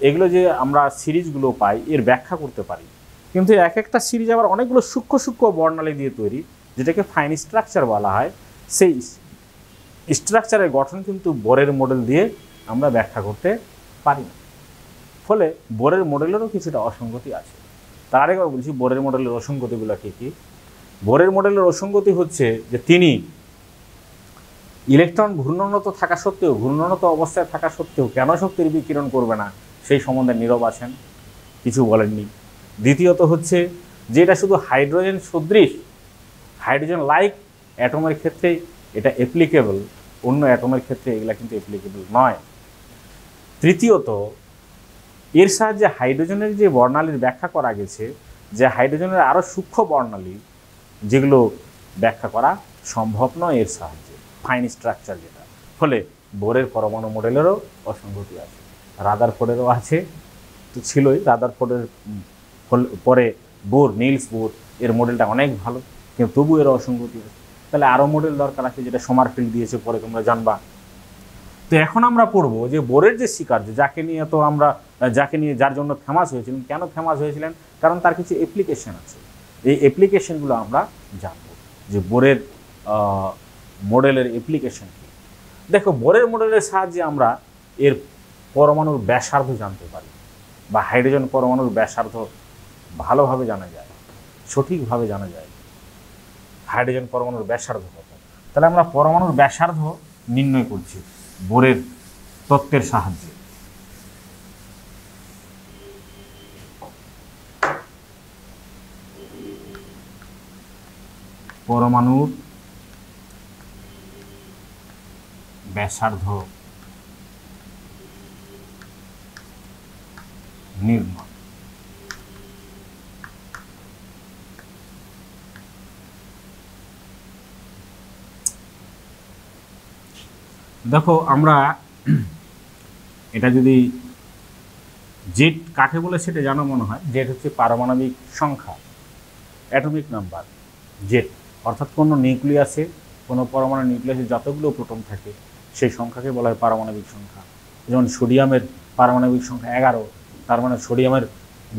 এগুলো যে আমরা সিরিজগুলো পাই, এর ব্যাখ্যা করতে পারি। কিন্তু এক একটা সিরিজ আবার অনেকগুলো সূক্ষ্ম সূক্ষ্ম বর্ণালী দিয়ে তৈরি, যেটাকে ফাইন স্ট্রাকচার বলা হয়। সেই স্ট্রাকচারের গঠন কিন্তু বোরের মডেল দিয়ে আমরা ব্যাখ্যা করতে পারি না। ফলে বোরের মডেলেরও কিছুটা অসঙ্গতি আছে। তার আরেকবার বলছি, বোরের মডেলের অসঙ্গতিগুলো কী কী? বোরের মডেলের অসঙ্গতি হচ্ছে যে তিনি ইলেকট্রন ঘূর্ণনত থাকা সত্ত্বেও, ঘূর্ণনত অবস্থায় থাকা সত্ত্বেও কেন শক্তির বিকিরণ করবে না সেই সম্বন্ধে নীরব আছেন, কিছু বলেননি। দ্বিতীয়ত হচ্ছে যে এটা শুধু হাইড্রোজেন সদৃশ, হাইড্রোজেন লাইক অ্যাটমের ক্ষেত্রে এটা অ্যাপ্লিকেবল, অন্য অ্যাটমের ক্ষেত্রে এগুলা কিন্তু অ্যাপ্লিকেবল নয়। তৃতীয়ত, এর সাহায্যে হাইড্রোজেনের যে বর্ণালীর ব্যাখ্যা করা গেছে, যে হাইড্রোজেনের আরও সূক্ষ্ম বর্ণালী যেগুলো ব্যাখ্যা করা সম্ভব নয় এর সাহায্যে, ফাইন স্ট্রাকচার যেটা। ফলে বোরের পরমাণু মডেলেরও অসঙ্গতি আছে। রাদারফোর্ডেরও আছে, তো ছিলই। রাদারফোর্ডের পরে বোর, নিলস বোর, এর মডেলটা অনেক ভালো, কিন্তু তবু এর অসঙ্গতি আছে। তাহলে আরও মডেল দরকার আছে, যেটা সমারফিল্ড দিয়েছে, পরে তোমরা জানবা। তো এখন আমরা পড়বো যে বোরের যে শিকার্য, যাকে নিয়ে যার জন্য ফেমাস হয়েছিলেন, কেন ফেমাস হয়েছিলেন, কারণ তার কিছু অ্যাপ্লিকেশন আছে। এই অ্যাপ্লিকেশনগুলো আমরা জানবো, যে বোরের মডেলের অ্যাপ্লিকেশন কী। দেখো, বোরের মডেলের সাহায্যে আমরা এর পরমাণুর ব্যাসার্ধ জানতে পারি, বা হাইড্রোজেন পরমাণুর ব্যাসার্ধ ভালোভাবে জানা যায়, সঠিকভাবে জানা যায় হাইড্রোজেন পরমাণুর ব্যাসার্ধ কত। তাহলে আমরা পরমাণুর ব্যাসার্ধ নির্ণয় করছি বোরের তত্ত্বের সাহায্যে। পরমাণুর ব্যাসার্ধ নির্ণয়। দেখো, আমরা এটা যদি জেড কাকে বলে সেটা জানো মনে হয়। জেড হচ্ছে পারমাণবিক সংখ্যা, অ্যাটমিক নাম্বার। জেড অর্থাৎ কোনো নিউক্লিয়াসে, কোনো পরমাণু নিউক্লিয়াসে যতগুলো প্রোটন থাকে সেই সংখ্যাকে বলা হয় পারমাণবিক সংখ্যা। যেমন সোডিয়ামের পারমাণবিক সংখ্যা 11, তার মানে সোডিয়ামের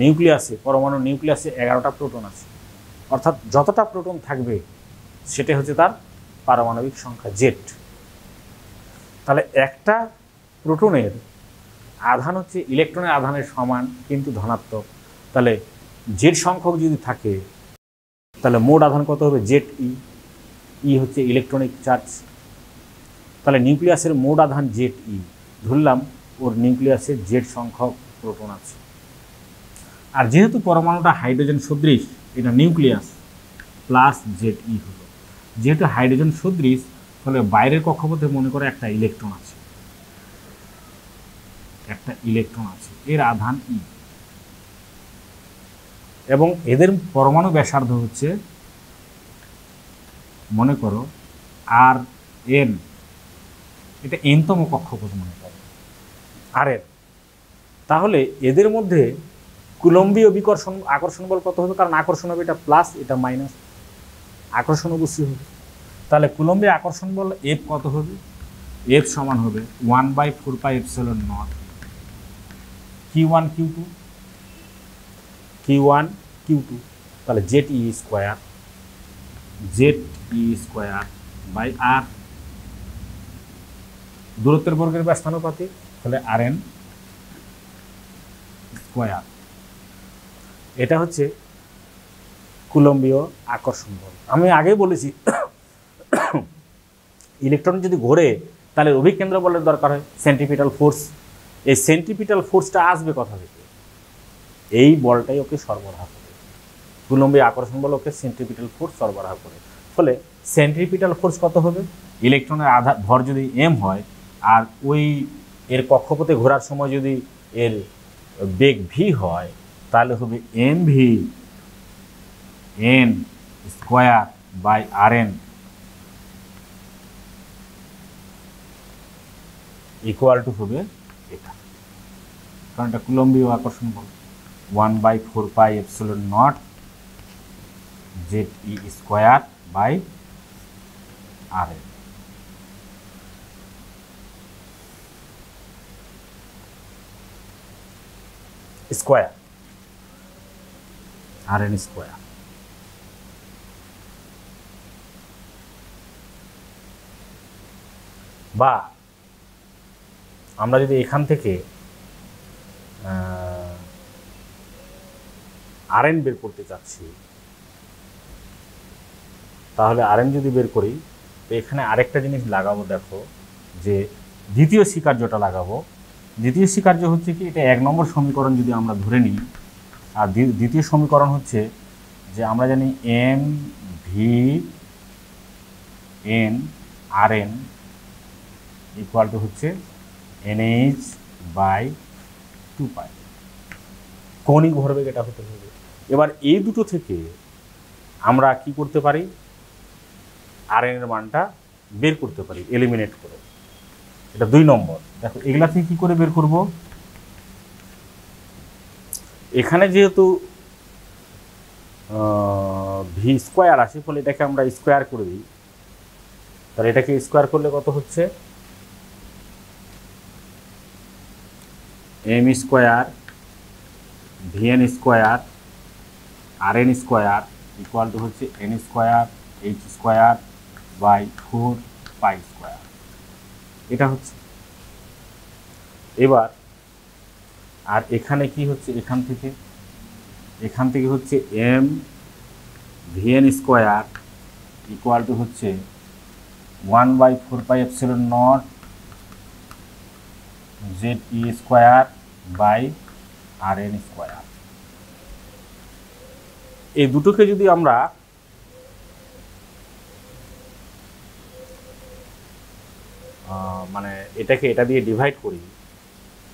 নিউক্লিয়াসে, পরমাণু নিউক্লিয়াসে 11টা প্রোটন আছে। অর্থাৎ যতটা প্রোটন থাকবে সেটা হচ্ছে তার পারমাণবিক সংখ্যা, জেড। তাহলে একটা প্রোটনের আধান হচ্ছে ইলেকট্রনের আধানের সমান কিন্তু ধনাত্মক। তাহলে জেড সংখ্যক যদি থাকে, তাহলে মোট আধান কত হবে? Z E. ই হচ্ছে ইলেকট্রনিক চার্জ। তাহলে নিউক্লিয়াসের মোট আধান জেড ই। ধরলাম ওর নিউক্লিয়াসে জেড সংখ্যক প্রোটন আছে। আর যেহেতু পরমাণুটা হাইড্রোজেন সদৃশ, এটা নিউক্লিয়াস প্লাস জেড ই হলো। যেহেতু হাইড্রোজেন সদৃশ, ফলে বাইরের কক্ষপথে মনে করে একটা ইলেকট্রন আছে, এর আধান ই, এবং এদের পরমাণু ব্যাসার্ধ হচ্ছে মনে করো আর এন। এটা এনতম কক্ষপথ মনে করো আর এন। তাহলে এদের মধ্যে কুলম্বীয় আকর্ষণ বল কত হবে? কারণ আকর্ষণ হবে এটা প্লাস, এটা মাইনাস, আকর্ষণ অবশ্যই হবে। তাহলে কুলম্বীয় আকর্ষণ বল এফ কত হবে? এফ সমান হবে 1/4πε0 Q1 Q2 তাহলে জেড ই স্কোয়ার বাই আর, দূরত্বের বর্গের ব্যস্তানুপাতিক, তাহলে আর এন স্কোয়ার। এটা হচ্ছে কুলম্বীয় আকর্ষণ বল। আমি আগেই বলেছি ইলেকট্রন যদি ঘোরে তাহলে অভিকেন্দ্র বলের দরকার হয়, সেন্ট্রিপিটাল ফোর্স। এই সেন্ট্রিপিটাল ফোর্সটা আসবে কোথা থেকে? এই বলটাই ওকে সরবরাহ করে। কুলম্বীয় আকর্ষণ বল ওকে সেন্ট্রিপিটাল ফোর্স সরবরাহ করে। ফলে সেন্ট্রিপিটাল ফোর্স কত হবে? ইলেকট্রনের ভর যদি এম হয়, আর ওই এর কক্ষপথে ঘোরার সময় যদি এর বেগ ভি হয়, তাহলে হবে M V N square by R N. Equal to হবে এটা, কারণ এটা কুলম্বীয় আকর্ষণ বল। 1/4 pi epsilon naught Z E square by R N. Square R N square. বা আমরা যদি এখান থেকে আর এন বের করতে চাচ্ছি, তাহলে আর এন যদি বের করি, তো এখানে আরেকটা জিনিস লাগাবো, দেখো যে দ্বিতীয় স্বীকার্যটা লাগাবো। দ্বিতীয় স্বীকার্য হচ্ছে কি, এটা 1 নম্বর সমীকরণ যদি আমরা ধরে নিই, আর দ্বিতীয় সমীকরণ হচ্ছে যে আমরা জানি M V N R N equal to হচ্ছে NH বাই 2 পাই, কৌণিক ভরবেগ এটা হতে হবে। এবার এই দুটো থেকে আমরা কি করতে পারি, আর এন এর মানটা বের করতে পারি এলিমিনেট করে। এটা 2 নম্বর। দেখো এগুলা থেকে কি করে বের করব, এখানে যেহেতু ভি স্কোয়ার আসে, ফলে এটাকে আমরা স্কোয়ার করে দিই। তাহলে এটাকে স্কোয়ার করলে কত হচ্ছে, m square v n square R N square equal to হচ্ছে N square H square by 4 pi square. এটা হচ্ছে। এবার আর এখানে কি হচ্ছে, এখান থেকে হচ্ছে M V N square equal to হচ্ছে 1/4 pi epsilon naught Z E square by R N square. এই দুটোকে যদি আমরা মানে এটাকে এটা দিয়ে ডিভাইড করি,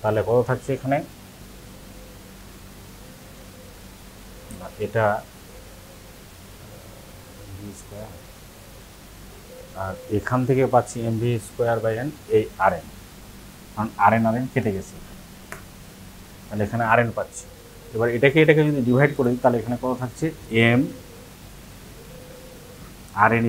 তাহলে কত থাকছে এখানে, এটা ভি স্কোয়ার, আর এখান থেকে পাচ্ছি M V square by N এই আর এন, কারণ আর এন কেটে গেছে, তাহলে এখানে আর এন পাচ্ছি। এবার এটাকে যদি ডিভাইড করে দিই, তাহলে এখানে কত থাকছে, M R N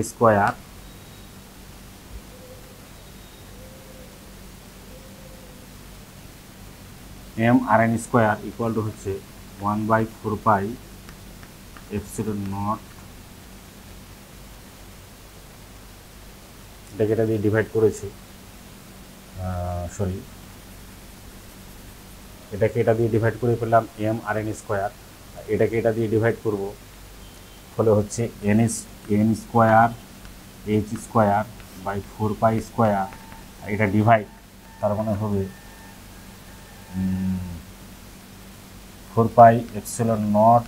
square equal to হচ্ছে 1/4 পাই এপসিলন নট, এটাকে এটা দিয়ে ডিভাইড করেছি, সরি এটাকে এটা দিয়ে ডিভাইড করে ফেললাম এম আর এন স্কোয়ার, এটাকে এটা দিয়ে ডিভাইড করব, ফলে হচ্ছে N square H square by 4 pi square, এটা ডিভাইড, তার মানে হবে 4 pi epsilon naught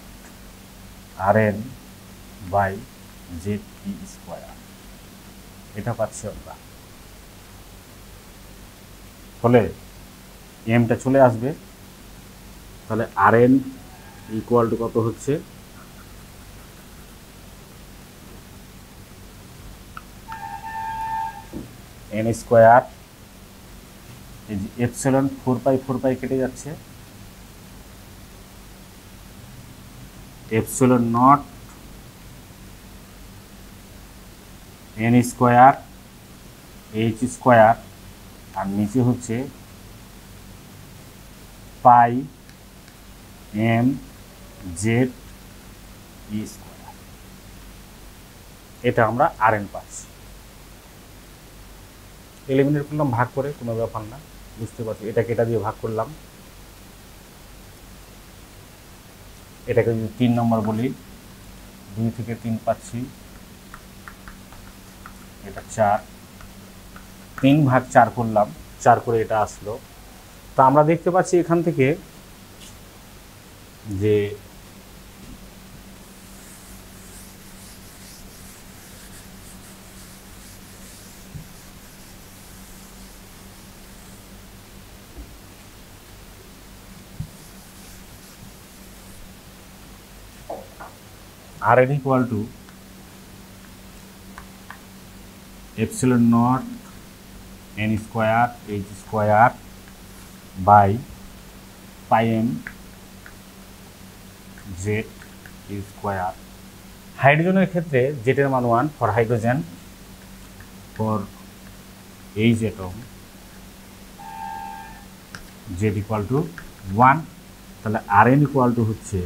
R N by Z E square. এটা পাচ্ছি আমরা, ফলে এমটা চলে আসবে। তাহলে আর এন ইকুয়াল টু কত হচ্ছে, এন স্কোয়ার, এই যে এপসিলন 4 পাই কেটে যাচ্ছে, epsilon naught n square H square, আর নিচে হচ্ছে পাই এম জেড ই স্কোয়ার। এটা আমরা আর এন পাচ্ছি। এলিমিনেট করলাম ভাগ করে, কোনো ব্যাপার না, বুঝতে পারছি। এটাকে এটা দিয়ে ভাগ করলাম, এটাকে যদি 3 নম্বর বলি, 2 থেকে 3 পাচ্ছি, এটা 4, 3/4 করলাম, 4 করে এটা আসলো। তা আমরা দেখতে পাচ্ছি এখান থেকে যে r N equal to epsilon naught n square H square by pi m z square. হাইড্রোজেনের ক্ষেত্রে জেটের মান 1 for hydrogen, for H atom z equal to 1। তাহলে আর এন ইকুয়াল টু হচ্ছে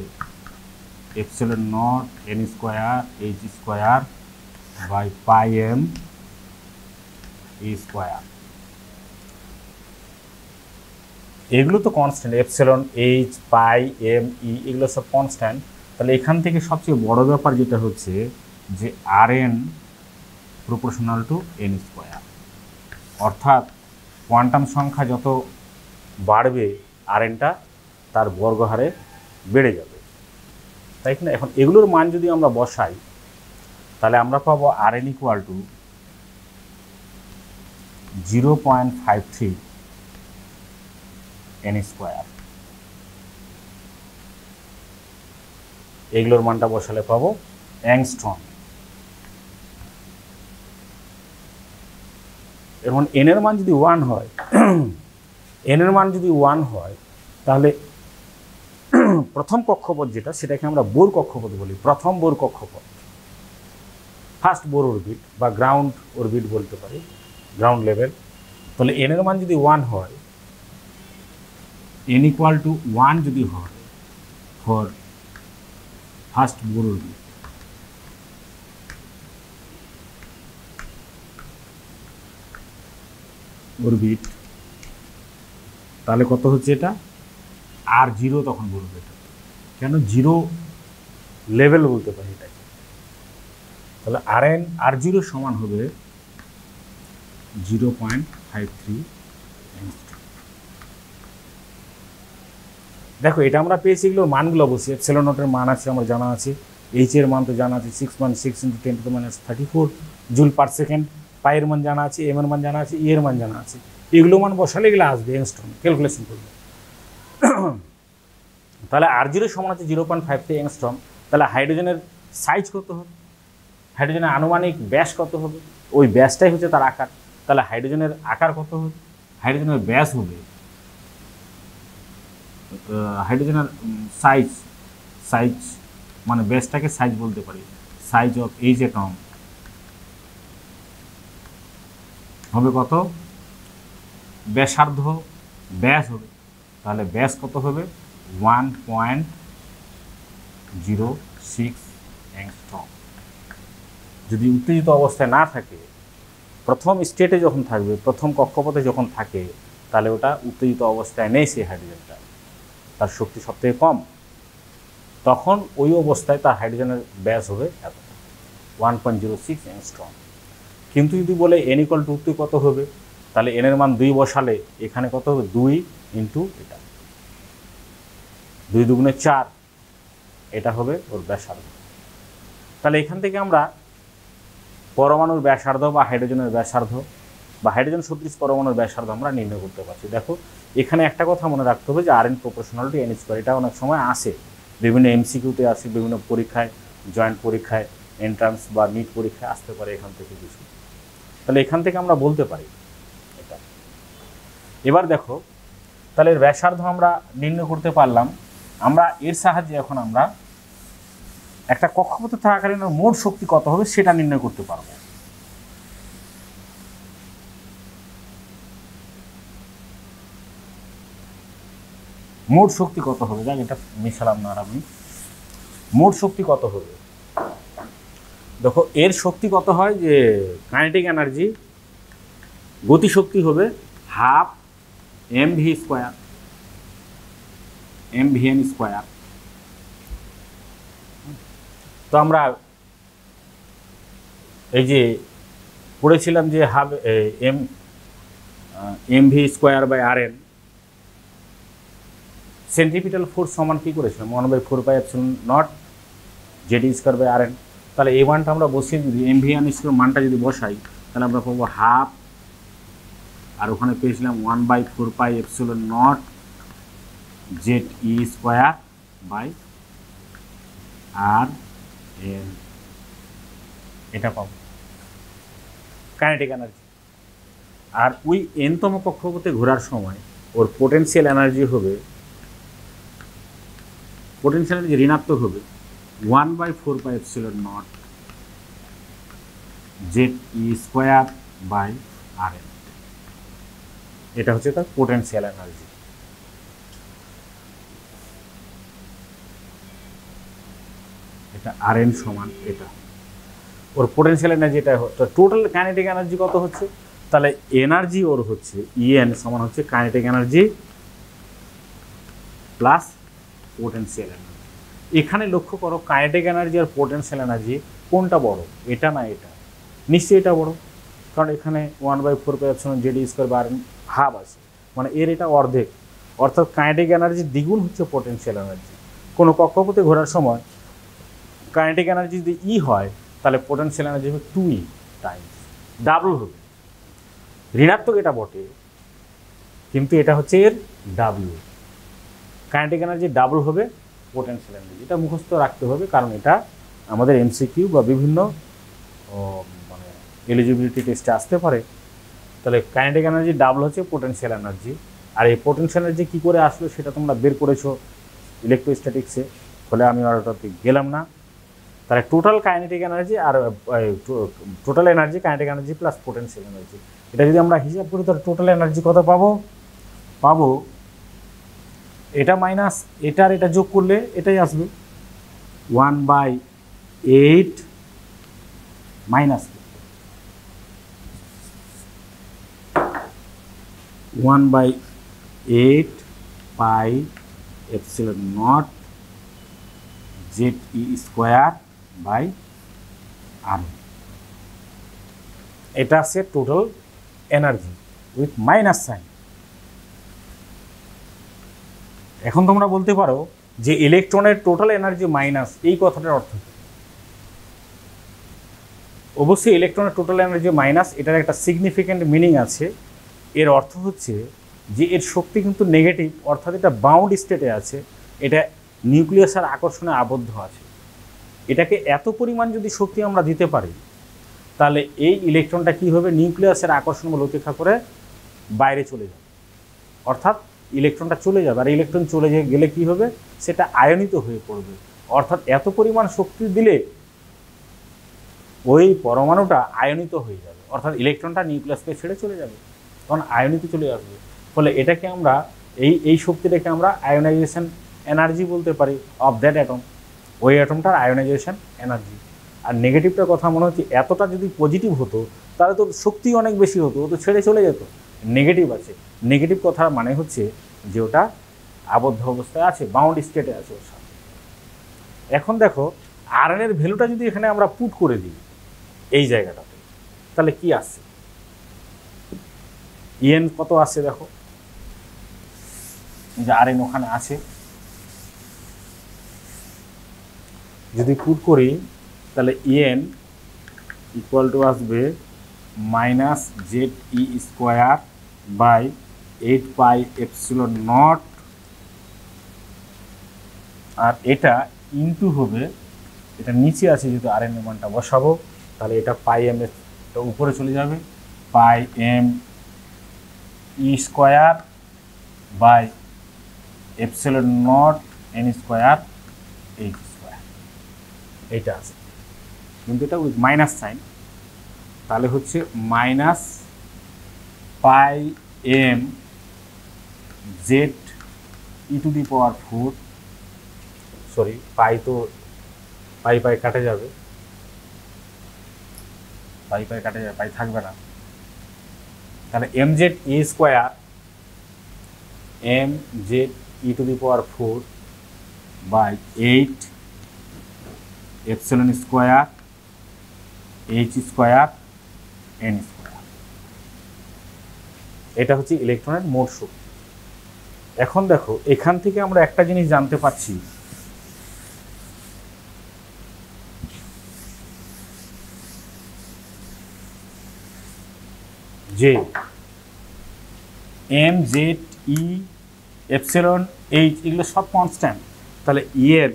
epsilon naught n square H square by pi m e square. এগুলো তো constant, epsilon h pi m e এগুলো সব কনস্ট্যান্ট। তাহলে এখান থেকে সবচেয়ে বড় ব্যাপার যেটা হচ্ছে যে r n proportional to n square, অর্থাৎ কোয়ান্টাম সংখ্যা যত বাড়বে আর এনটা তার বর্গহারে বেড়ে যাবে, তাই না? এখন এগুলোর মান যদি আমরা বসাই তাহলে আমরা পাবো r N equal to 0.53 n square. এগুলোর মানটা বসালে পাবো অ্যাংস্ট্রম। এখন এন এর মান যদি 1 হয়, এন এর মান যদি 1 হয় তাহলে প্রথম কক্ষপথ যেটা সেটাকে আমরা বোর কক্ষপথ বলি, প্রথম বোর কক্ষপথ, ফার্স্ট বোর অরবিট বা গ্রাউন্ড অরবিট বলতে পারি, গ্রাউন্ড লেভেল। তাহলে এন এর মান যদি 1 হয়, এন ইকুয়াল টু 1 যদি হয় for first Bohr orbit, orbit, তাহলে কত হচ্ছে এটা? আর 0 তখন বলবে এটা, কেন 0 লেভেল বলতে পারি এটাকে। তাহলে আর এন আর 0 সমান হবে 0.53 অ্যাংস্ট্রম। দেখো এটা আমরা পেয়েছি, এগুলোর মানগুলো বসে এপসিলন নটের মান আছে আমার জানা আছে, এইচ এর মান তো জানা আছে 6.6 × 10⁻34 জুল পার সেকেন্ড, পাই এর মান জানা আছে, এম এর মান জানা আছে, ই এর মান জানা আছে। এগুলো মান বসালে এগুলো আসবে অ্যাংস্ট্রম, ক্যালকুলেশন করবে। তাহলে আর 0 সমান আছে 0.53 অ্যাংস্ট্রম। তাহলে হাইড্রোজেনের সাইজ কত হবে? হাইড্রোজেনের আনুমানিক ব্যাস কত হবে? ওই ব্যাসটাই হচ্ছে তার আকার। তাহলে হাইড্রোজেনের আকার কত হবে? হাইড্রোজেনের ব্যাস হবে, হাইড্রোজেনের সাইজ মানে ব্যাসটাকে সাইজ বলতে পারি, সাইজ অফ এইচ অ্যাটম হবে কত? ব্যাসার্ধ ব্যাস হবে। তাহলে ব্যাস কত হবে? 1.06 অ্যাংস্ট্রম। যদি উত্তেজিত অবস্থায় না থাকে, প্রথম স্টেটে যখন থাকবে, প্রথম কক্ষপথে যখন থাকে, তাহলে ওটা উত্তেজিত অবস্থায় নেই, সেই হাইড্রোজেনটা তার শক্তি সবথেকে কম, তখন ওই অবস্থায় তার হাইড্রোজেনের ব্যাস হবে এত 1.06 অ্যাংস্ট্রম। কিন্তু যদি বলে এন ইকুয়াল টু কত হবে, তাহলে এন এর মান 2 বসালে এখানে কত হবে? 2 ইন্টু এটা, 2 দুগুণে 4, এটা হবে ওর ব্যাসার্ধ। তাহলে এখান থেকে আমরা পরমাণুর ব্যাসার্ধ বা হাইড্রোজেনের ব্যাসার্ধ বা হাইড্রোজেন সদৃশ পরমাণুর ব্যাসার্ধ আমরা নির্ণয় করতে পারছি। দেখো এখানে একটা কথা মনে রাখতে হবে যে r n proportional to n square, এটা অনেক সময় আসে, বিভিন্ন এমসিকিউতে আসে, বিভিন্ন পরীক্ষায়, জয়েন্ট পরীক্ষায়, এন্ট্রান্স বা নিট পরীক্ষায় আসতে পারে এখান থেকে কিছু। তাহলে এখান থেকে আমরা বলতে পারি এটা। এবার দেখো তাহলে এর ব্যাসার্ধ আমরা নির্ণয় করতে পারলাম। আমরা এর সাহায্যে এখন আমরা একটা কক্ষপথে থাকাকালীন মোট শক্তি কত হবে সেটা নির্ণয় করতে পারবো। মোট শক্তি কত হবে? দেখ এটা মিশালাম না, আর আমি মোট শক্তি কত হবে দেখো। এর শক্তি কত হয় যে কাইনেটিক এনার্জি, গতি শক্তি হবে half mv square, mvn square. তো আমরা এই যে পড়েছিলাম যে half mv square by R n, centripetal force সমান কি করেছিলাম? 1/4πε0 z e square by R n. তাহলে এই মানটা আমরা বসিয়ে যদি mvn স্কোয়ার মানটা যদি বসাই তাহলে আমরা পাবো হাফ, আর ওখানে পেয়েছিলাম 1/4πε0 z E square by R n, এটা পাবো কাইনেটিক এনার্জি। আর ওই এনতম কক্ষপথে ঘোরার সময় ওর পোটেনশিয়াল এনার্জি হবে, পোটেনশিয়াল এনার্জি ঋণাত্মক হবে 1/4πε0 ZE² এটা হচ্ছে তার পোটেনশিয়াল এনার্জি। এটা Rn সমান এটা ওর পোটেনশিয়াল এনার্জি। এটা টোটাল কাইনেটিক এনার্জি কত হচ্ছে, তাহলে এনার্জি ওর হচ্ছে En সমান হচ্ছে kinetic energy plus potential energy. এখানে লক্ষ্য করো কাইনেটিক এনার্জি আর পোটেনশিয়াল এনার্জি কোনটা বড়, এটা না এটা? নিশ্চয়ই এটা বড়, কারণ এখানে 1/4πε0 ZE² হাফ আছে, মানে এর এটা অর্ধেক, অর্থাৎ কাইনেটিক এনার্জি দ্বিগুণ হচ্ছে পোটেনশিয়াল এনার্জি। কোনো কক্ষপথে ঘোরার সময় কাইনেটিক এনার্জি যদি ই হয় তাহলে পোটেনশিয়াল এনার্জি হবে 2E টাইমস, ডাবল হবে। ঋণাত্মক এটা বটে, কিন্তু এটা হচ্ছে এর ডাব্লিউ। কাইনেটিক এনার্জি ডাবল হবে পোটেনশিয়াল এনার্জি। এটা মুখস্থ রাখতে হবে, কারণ এটা আমাদের এমসিকিউ বা বিভিন্ন মানে এলিজিবিলিটি টেস্টে আসতে পারে। তাহলে কাইনেটিক এনার্জি ডাবল হচ্ছে পোটেনশিয়াল এনার্জি। আর এই পোটেনশিয়াল এনার্জি কী করে আসলো সেটা তোমরা বের করেছো ইলেকট্রোস্ট্যাটিক্সে, ফলে আমি আর ওটাতে গেলাম না। তাহলে টোটাল কাইনেটিক এনার্জি আর total energy kinetic energy plus potential energy, এটা যদি আমরা হিসাব করি তাহলে টোটাল এনার্জি কত পাবো এটা মাইনাস এটা আর এটা যোগ করলে এটাই আসবে 1/8 মাইনাস 1/8πε0 ZE²/R। এটা আছে total energy with minus sine. এখন তোমরা বলতে পারো যে ইলেকট্রনের টোটাল এনার্জি মাইনাস, এই কথাটার অর্থ কি? অবশ্যই ইলেকট্রনের টোটাল এনার্জি মাইনাস, এটার একটা সিগনিফিক্যান্ট মিনিং আছে। এর অর্থ হচ্ছে যে এর শক্তি কিন্তু নেগেটিভ, অর্থাৎ এটা বাউন্ড স্টেটে আছে, এটা নিউক্লিয়াসের আকর্ষণে আবদ্ধ আছে। এটাকে এত পরিমাণ যদি শক্তি আমরা দিতে পারি তাহলে এই ইলেকট্রনটা কি হবে, নিউক্লিয়াসের আকর্ষণ বল উপেক্ষা করে বাইরে চলে যাবে, অর্থাৎ ইলেকট্রনটা চলে যাবে। আর ইলেকট্রন চলে গেলে কি হবে, সেটা আয়নিত হয়ে পড়বে। অর্থাৎ এত পরিমাণ শক্তি দিলে ওই পরমাণুটা আয়নিত হয়ে যাবে, অর্থাৎ ইলেকট্রনটা নিউক্লিয়াসকে ছেড়ে চলে যাবে, তখন আয়নিত চলে আসবে। ফলে এটাকে আমরা এই শক্তিটাকে আমরা আয়োনাইজেশন এনার্জি বলতে পারি অফ দ্যাট অ্যাটম, ওই অ্যাটমটার আয়োনাইজেশন এনার্জি। আর নেগেটিভটার কথা মনে হচ্ছে এতটা যদি পজিটিভ হতো তাহলে তো শক্তি অনেক বেশি হতো, ও তো ছেড়ে চলে যেত। নেগেটিভ আছে, নেগেটিভ কথার মানে হচ্ছে যে ওটা আবদ্ধ অবস্থায় আছে, বাউন্ড স্টেটে আছে ওর সাথে। এখন দেখো Rn এর ভ্যালুটা যদি এখানে আমরা পুট করে দিই এই জায়গাটাতে, তাহলে কি আসছে, En কত আসছে দেখো, যে Rn ওখানে আছে, যদি পুট করি তাহলে En ইকুয়াল টু আসবে -ZE²/8πε0, আর এটা ইনটু হবে, এটা নিচে আছে যেহেতু Rn এর মানটা বসাবো, তাহলে এটা πm এটা উপরে চলে যাবে, πme²/ε0 n²h², এইটা আছে, কিন্তু এটা উইথ মাইনাস সাইন। তাহলে হচ্ছে -πm ZE⁴, সরি পাই তো পাই কাটে যাবে, পাই কাটে যাবে, পাই থাকবে না। তাহলে mZe² mZe⁴/8ε² h²n², এটা হচ্ছে ইলেকট্রনের মোট শক্তি। এখন দেখো এখান থেকে আমরা একটা জিনিস জানতে পারছি, যে mZe⁴h এগুলো সব কনস্ট্যান্ট, তাহলে এর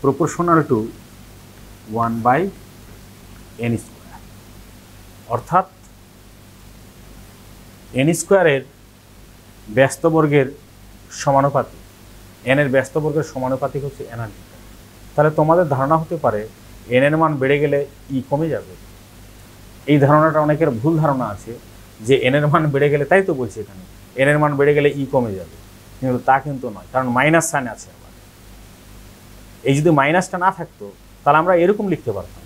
প্রপোর্শনাল টু 1/n², অর্থাৎ এন স্কোয়ারের ব্যস্ত বর্গের সমানুপাতিক, এন এর ব্যস্ত বর্গের সমানুপাতিক হচ্ছে এনার্জি। তাহলে তোমাদের ধারণা হতে পারে এন এর মান বেড়ে গেলে ই কমে যাবে। এই ধারণাটা অনেকের ভুল ধারণা আছে যে এন এর মান বেড়ে গেলে, তাই তো বলছি এখানে এন এর মান বেড়ে গেলে ই কমে যাবে, কিন্তু তা কিন্তু নয়, কারণ মাইনাস সাইন আছে আবার। এই যদি মাইনাসটা না থাকতো তাহলে আমরা এরকম লিখতে পারতাম।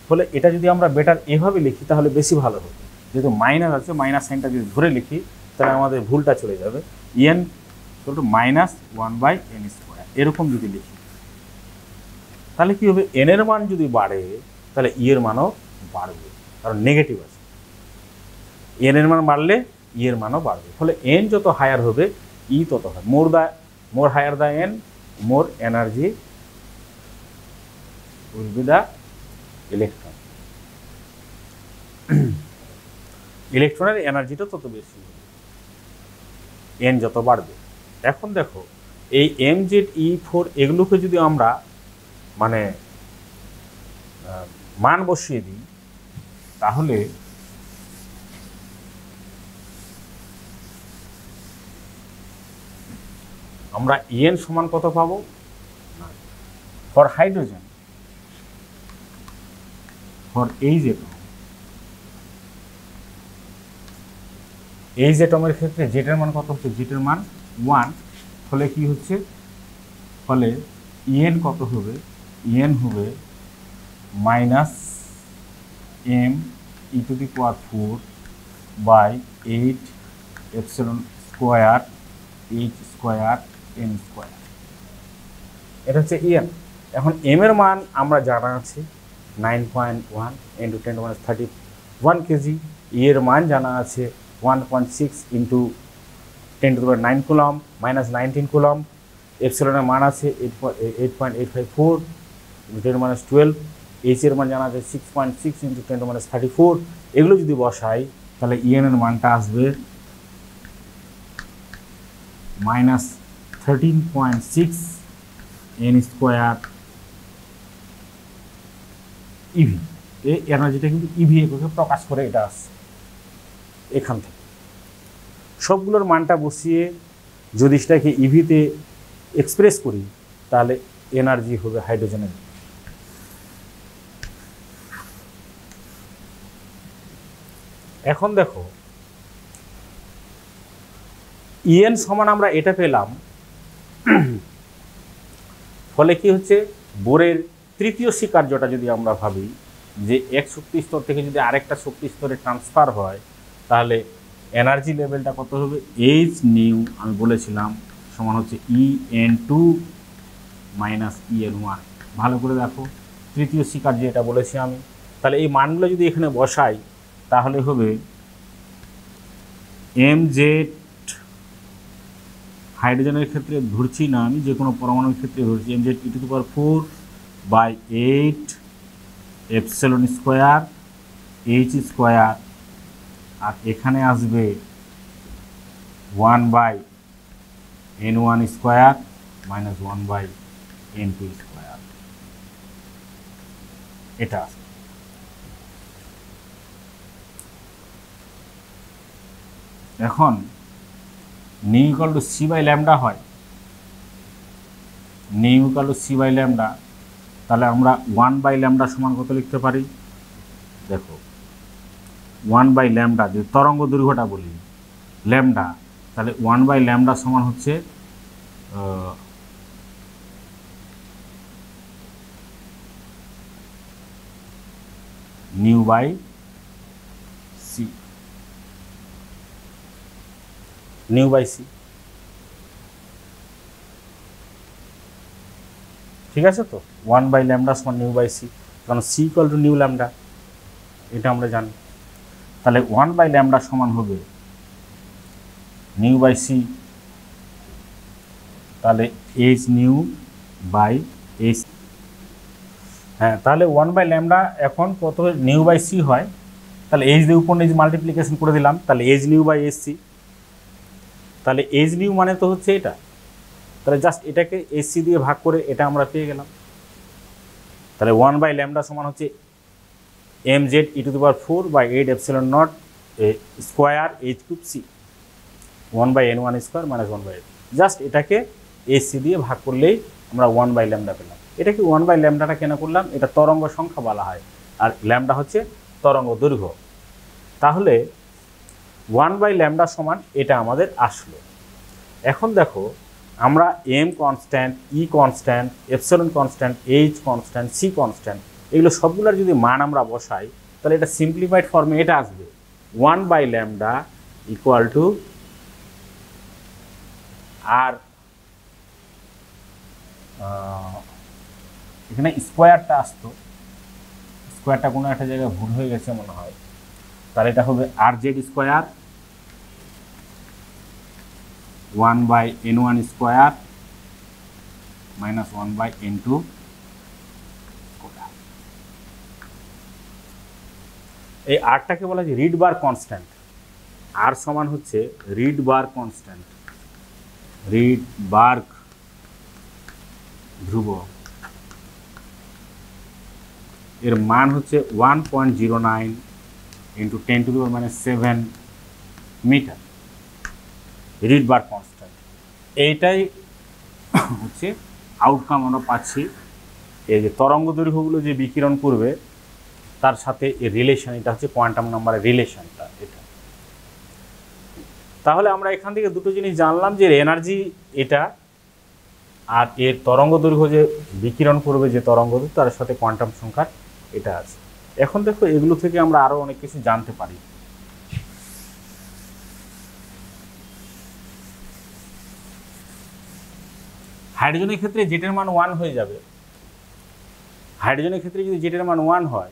ফলে এটা যদি আমরা বেটার এভাবে লিখি তাহলে বেশি ভালো হতো। যেহেতু মাইনাস আছে, মাইনাস সাইনটা যদি ধরে লিখি তাহলে আমাদের ভুলটা চলে যাবে। এন -1/n², এরকম যদি লিখি তাহলে কি হবে, এন এর মান যদি বাড়ে তাহলে ই এর মানও বাড়বে, কারণ নেগেটিভ আছে। এন এর মান বাড়লে ই এর মানও বাড়বে। ফলে এন যত হায়ার হবে ই তত হয়। More higher the n, more energy will be the electron. ইলেকট্রনের এনার্জিটা তত বেশি হবে এন যত বাড়বে। এখন দেখো এই MZE4 এগুলোকে যদি আমরা মানে মান বসিয়ে দিই তাহলে আমরা এন সমান কত পাবো? ফর হাইড্রোজেন, ফর এইচ অ্যাটমের ক্ষেত্রে জেটের মান কত হচ্ছে? জেটের মান 1। ফলে কি হচ্ছে, ফলে ইএন কত হবে? ইএন হবে -m(8)(h²n²) এটা হচ্ছে ইএন। এখন এম এর মান আমরা জানা আছে 9.1 × 10⁻31 কেজি। ই এর মান জানা আছে 1.6 × 10⁻9 কুলম্ব -19 কুলম্ব। এপসিলনের মান আছে 8.854 × 10⁻12। এইচ এর মান জানা আছে 6.6 × 10⁻34। এগুলো যদি বসাই তাহলে ইএন এর মানটা আসবে -13.6 n² ইভি। এই এনার্জিটা কিন্তু ইভি এককে প্রকাশ করে এটা আসছে এখান থেকে। সবগুলোর মানটা বসিয়ে যদি সেটাকে ইভিতে এক্সপ্রেস করি তাহলে এনার্জি হবে হাইড্রোজেনের। এখন দেখো ইএন সমান আমরা এটা পেলাম, ফলে কি হচ্ছে, বোরের তৃতীয় সি কার্যটা যদি আমরা ভাবি যে এক শক্তি স্তর থেকে যদি আরেকটা শক্তি স্তরে ট্রান্সফার হয় তাহলে এনার্জি লেভেলটা কত হবে? এইচ নিউ আমি বলেছিলাম সমান হচ্ছে EN2 - EN1। ভালো করে দেখো, তৃতীয় সি কার্য এটা বলেছি আমি। তাহলে এই মানগুলো যদি এখানে বসাই তাহলে হবে mz, হাইড্রোজেনের ক্ষেত্রে ধরছি না আমি, যে কোনো পরমাণুর ক্ষেত্রে ধরছি, mz⁴/8ε² আর এখানে আসবে 1/n1² - 1/n2²। এটা আছে। এখন নিউ ইকুয়াল টু c/λ হয়, নিউ ইকুয়াল টু c/λ, তাহলে আমরা 1/λ সমান কত লিখতে পারি? দেখো 1/λ যদি তরঙ্গ দৈর্ঘ্যটা বলি ল্যামডা, তাহলে 1/λ সমান হচ্ছে নিউ/সি, নিউ/সি। ঠিক আছে তো, 1/λ সমান নিউ/সি, কারণ C equal to nu lambda, এটা আমরা জানি। তাহলে 1/λ সমান হবে নিউ/সি, তাহলে এইচ নিউ/এইচ। হ্যাঁ, তাহলে 1/λ এখন কত নিউ/সি হয়, তাহলে এইচ দিয়ে উপর নিচ মাল্টিপ্লিকেশন করে দিলাম, তাহলে এইচ নিউ/এসসি। তাহলে এইচ নিউ মানে তো হচ্ছে এটা, তাহলে জাস্ট এটাকে এসসি দিয়ে ভাগ করে এটা আমরা পেয়ে গেলাম। তাহলে 1/λ সমান হচ্ছে mz e⁴/8ε0 square H cube C 1/n1 square minus 1/n, just এটাকে এসি দিয়ে ভাগ করলেই আমরা 1/λ পেলাম। এটা কি 1/λটা কেন করলাম? এটা তরঙ্গ সংখ্যা বলা হয়, আর ল্যামডা হচ্ছে তরঙ্গ দৈর্ঘ্য। তাহলে 1/λ সমান এটা আমাদের আসলো। এখন দেখো আমরা m constant, e constant, epsilon constant, h constant, c constant, এগুলো সবগুলোর যদি মান আমরা বসাই তাহলে এটা সিম্পলিফাইড ফর্মে এটা আসবে 1/λ ইকুয়াল টু আর এখানে স্কোয়ারটা আসতো, স্কোয়ারটা কোনো একটা জায়গায় ভুল হয়ে গেছে মনে হয়, তাহলে এটা হবে R z square 1/n1 square minus 1/n2 square. এই আরটাকে বলা হয় রিড বার কনস্ট্যান্ট। আর সমান হচ্ছে রিড বার কনস্ট্যান্ট, রিড বার ধ্রুব, এর মান হচ্ছে 1.09 ইন্টু 10⁻⁷ মিটার, রিড বার কনস্ট্যান্ট। এইটাই হচ্ছে আউটকাম আমরা পাচ্ছি। এই যে তরঙ্গ দৈর্ঘ্যগুলো যে বিকিরণ করবে তার সাথে এই রিলেশন, এটা হচ্ছে কোয়ান্টাম নাম্বারের রিলেশনটা এটা। তাহলে আমরা এখান থেকে দুটো জিনিস জানলাম, যে এনার্জি এটা আর এর তরঙ্গ দৈর্ঘ্য যে বিকিরণ করবে যে তরঙ্গ দৈর্ঘ্য তার সাথে কোয়ান্টাম সংখ্যার এটা আছে। এখন দেখো এগুলো থেকে আমরা আরো অনেক কিছু জানতে পারি। হাইড্রোজেনের ক্ষেত্রে জেটের মান 1 হয়ে যাবে। হাইড্রোজেনের ক্ষেত্রে যদি জেটের মান 1 হয়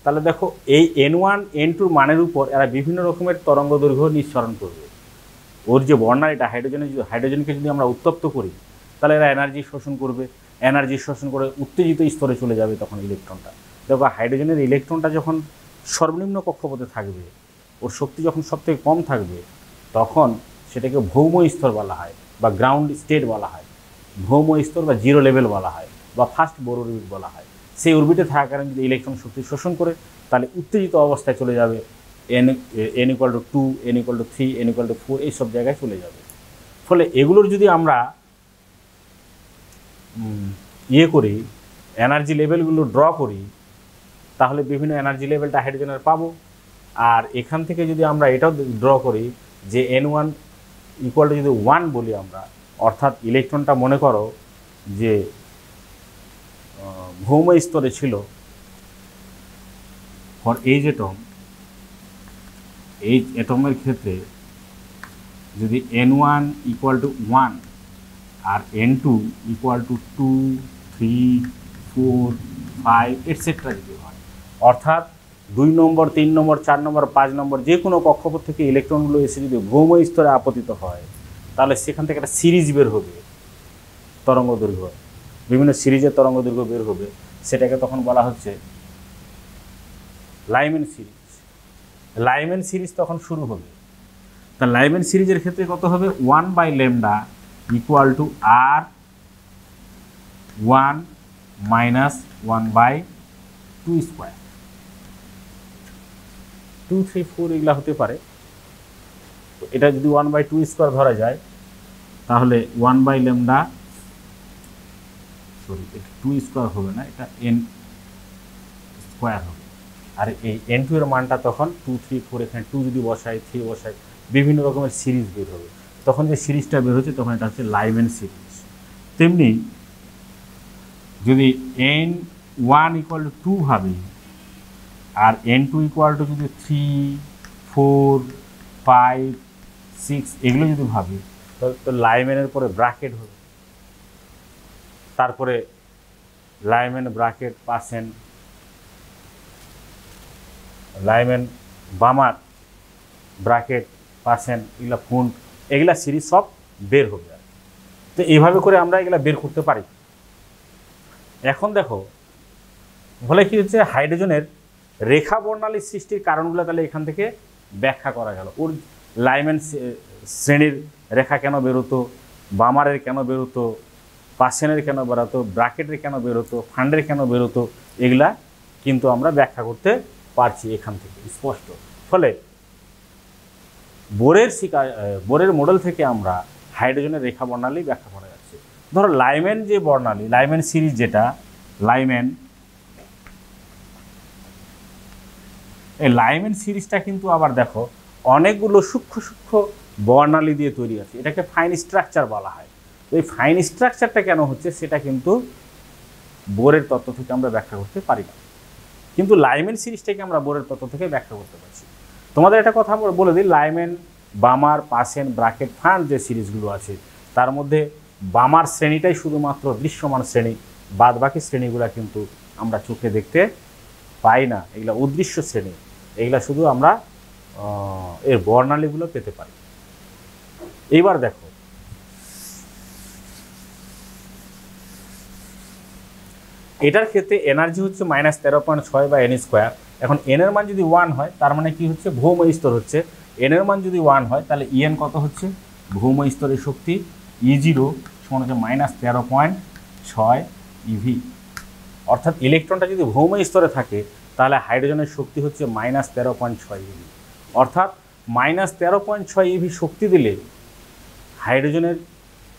তাহলে দেখো এই n1 n2 মানের উপর এরা বিভিন্ন রকমের তরঙ্গ দৈর্ঘ্য নিঃসরণ করবে। ওর যে বর্ণালীটা হাইড্রোজেনকে যদি আমরা উত্তপ্ত করি তাহলে এরা এনার্জি শোষণ করবে, এনার্জি শোষণ করে উত্তেজিত স্তরে চলে যাবে তখন ইলেকট্রনটা। দেখো হাইড্রোজেনের ইলেকট্রনটা যখন সর্বনিম্ন কক্ষপথে থাকবে, ওর শক্তি যখন সবথেকে কম থাকবে, তখন সেটাকে ভৌম স্তর বলা হয় বা গ্রাউন্ড স্টেট বলা হয়, ভৌম স্তর বা জিরো লেভেল বলা হয় বা ফার্স্ট বোর অরবিট বলা হয়। সেই অরবিটে থাকার কারণে যদি ইলেকট্রন শক্তি শোষণ করে তাহলে উত্তেজিত অবস্থায় চলে যাবে, n = 2, n = 3, n = 4 এইসব জায়গায় চলে যাবে। ফলে এগুলোর যদি আমরা করি, এনার্জি লেভেলগুলো ড্র করি, তাহলে বিভিন্ন এনার্জি লেভেলটা হাইড্রোজেনের পাবো। আর এখান থেকে যদি আমরা এটাও ড্র করি যে n1 = যদি 1 বলি আমরা, অর্থাৎ ইলেকট্রনটা মনে করো যে ভৌম স্তরে ছিল ফর এইচ অ্যাটম, এইচ অ্যাটমের ক্ষেত্রে যদি n1 = 1 আর n2 = 2, 3, 4, 5 এটসেট্রা যদি হয়, অর্থাৎ 2 নম্বর, 3 নম্বর, 4 নম্বর, 5 নম্বর যে কোনো কক্ষপথ থেকে ইলেকট্রনগুলো এসে যদি ভৌম স্তরে আপতিত হয় তাহলে সেখান থেকে একটা সিরিজ বের হবে, তরঙ্গ দৈর্ঘ্য, বিভিন্ন সিরিজের তরঙ্গ দৈর্ঘ্য বের হবে। সেটাকে তখন বলা হচ্ছে লাইম্যান সিরিজ। লাইম্যান সিরিজ তখন শুরু হবে। তা লাইম্যান সিরিজের ক্ষেত্রে কত হবে? 1/λ = R1 - 1/2 স্কোয়ার। 2, 3, 4 এগুলা হতে পারে। তো এটা যদি 1/2 স্কোয়ার ধরা যায় তাহলে 1/λ, সরি এটা 2 স্কোয়ার হবে না, এটা n স্কোয়ার হবে। আর এই n2 এর মানটা তখন 2, 3, 4, এখানে 2 যদি বসাই, 3 বসাই, বিভিন্ন রকমের সিরিজ বের হবে। তখন যে সিরিজটা বের হচ্ছে তখন এটা হচ্ছে লাইম্যান সিরিজ। তেমনি যদি n1 = 2 ভাবি আর n2 = যদি 3, 4, 5, 6 এগুলো যদি ভাবি তো লাইম্যানের পরে ব্র্যাকেট হবে, তারপরে লাইম্যান ব্র্যাকেট পাসেন, লাইম্যান বামার ব্র্যাকেট পাসেন, এগুলা ফুন্ট, এগুলা সিরিজ সব বের হবে। তো এইভাবে করে আমরা এগুলা বের করতে পারি। এখন দেখো বলে কি হচ্ছে, হাইড্রোজেনের রেখা বর্ণালী সৃষ্টির কারণগুলো তাহলে এখান থেকে ব্যাখ্যা করা গেল। ওর লাইম্যান শ্রেণীর রেখা কেন বেরোতো, বামারের কেন বেরোতো, পাসেনের কেন বেরোতো, ব্র্যাকেটের কেন বেরোতো, ফান্ডের কেন বেরোতো, এগুলা কিন্তু আমরা ব্যাখ্যা করতে পারছি এখান থেকে স্পষ্ট। ফলে বোরের মডেল থেকে আমরা হাইড্রোজেনের রেখা বর্ণালী ব্যাখ্যা করা যাচ্ছে। ধরো লাইম্যান যে বর্ণালী, লাইম্যান সিরিজ যেটা, এই লাইম্যান সিরিজটা কিন্তু আবার দেখো অনেকগুলো সূক্ষ্ম সূক্ষ্ম বর্ণালী দিয়ে তৈরি আছে, এটাকে ফাইন স্ট্রাকচার বলা হয়। তো এই ফাইন স্ট্রাকচারটা কেন হচ্ছে সেটা কিন্তু বোরের তত্ত্ব থেকে আমরা ব্যাখ্যা করতে পারি না, কিন্তু লাইম্যান সিরিজটাকে আমরা বোরের তত্ত্ব থেকে ব্যাখ্যা করতে পারছি। তোমাদের একটা কথা বলে দিই, লাইম্যান, বামার, পাসেন, ব্রাকেট, ফান্ড যে সিরিজগুলো আছে তার মধ্যে বামার শ্রেণীটাই শুধুমাত্র দৃশ্যমান শ্রেণী, বাদ বাকি শ্রেণীগুলো কিন্তু আমরা চোখে দেখতে পাই না, এগুলো অদৃশ্য শ্রেণী, এগুলা শুধু আমরা এর বর্ণালীগুলো পেতে পারি। এইবার দেখো এটার ক্ষেত্রে এনার্জি হচ্ছে -13.6 বা n স্কোয়ার। এখন n এর মান যদি 1 হয় তার মানে কি হচ্ছে, ভৌম স্তর হচ্ছে। n এর মান যদি 1 হয় তাহলে En কত হচ্ছে, ভৌম স্তরের শক্তি E0 সমান হচ্ছে -13.6 eV। অর্থাৎ ইলেকট্রনটা যদি ভৌম স্তরে থাকে তাহলে হাইড্রোজেনের শক্তি হচ্ছে -13.6 eV। অর্থাৎ -13.6 eV শক্তি দিলে হাইড্রোজেনের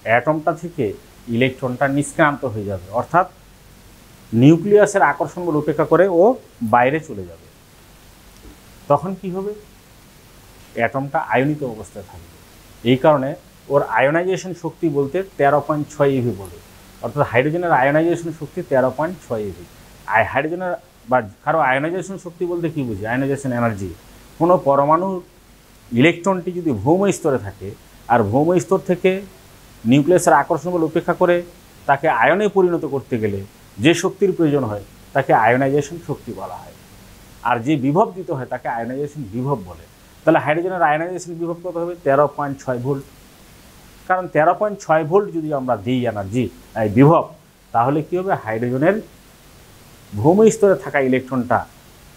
অ্যাটমটা থেকে ইলেকট্রনটা নিষ্ক্রান্ত হয়ে যাবে, অর্থাৎ নিউক্লিয়াসের আকর্ষণ বল উপেক্ষা করে ও বাইরে চলে যাবে। তখন কি হবে, অ্যাটমটা আয়নিত অবস্থায় থাকবে। এই কারণে ওর আয়োনাইজেশন শক্তি বলতে 13.6 eV বলে, অর্থাৎ হাইড্রোজেনের আয়োনাইজেশন শক্তি 13.6 eV। হাইড্রোজেনের বা কারো আয়োনাইজেশন শক্তি বলতে কি বুঝি, আয়োনাইজেশন এনার্জি। কোনো পরমাণু ইলেকট্রনটি যদি ভৌম স্তরে থাকে আর ভৌম স্তর থেকে নিউক্লিয়াসের আকর্ষণ বল উপেক্ষা করে তাকে আয়নে পরিণত করতে গেলে যে শক্তির প্রয়োজন হয় তাকে আয়োনাইজেশন শক্তি বলা হয়, আর যে বিভব দিতে হয় তাকে আয়োনাইজেশন বিভব বলে। তাহলে হাইড্রোজেনের আয়োনাইজেশন বিভব কত হবে, 13.6 ভোল্ট। কারণ 13.6 ভোল্ট যদি আমরা দিই এনার্জি বিভব, তাহলে কি হবে, হাইড্রোজেনের ভৌম স্তরে থাকা ইলেকট্রনটা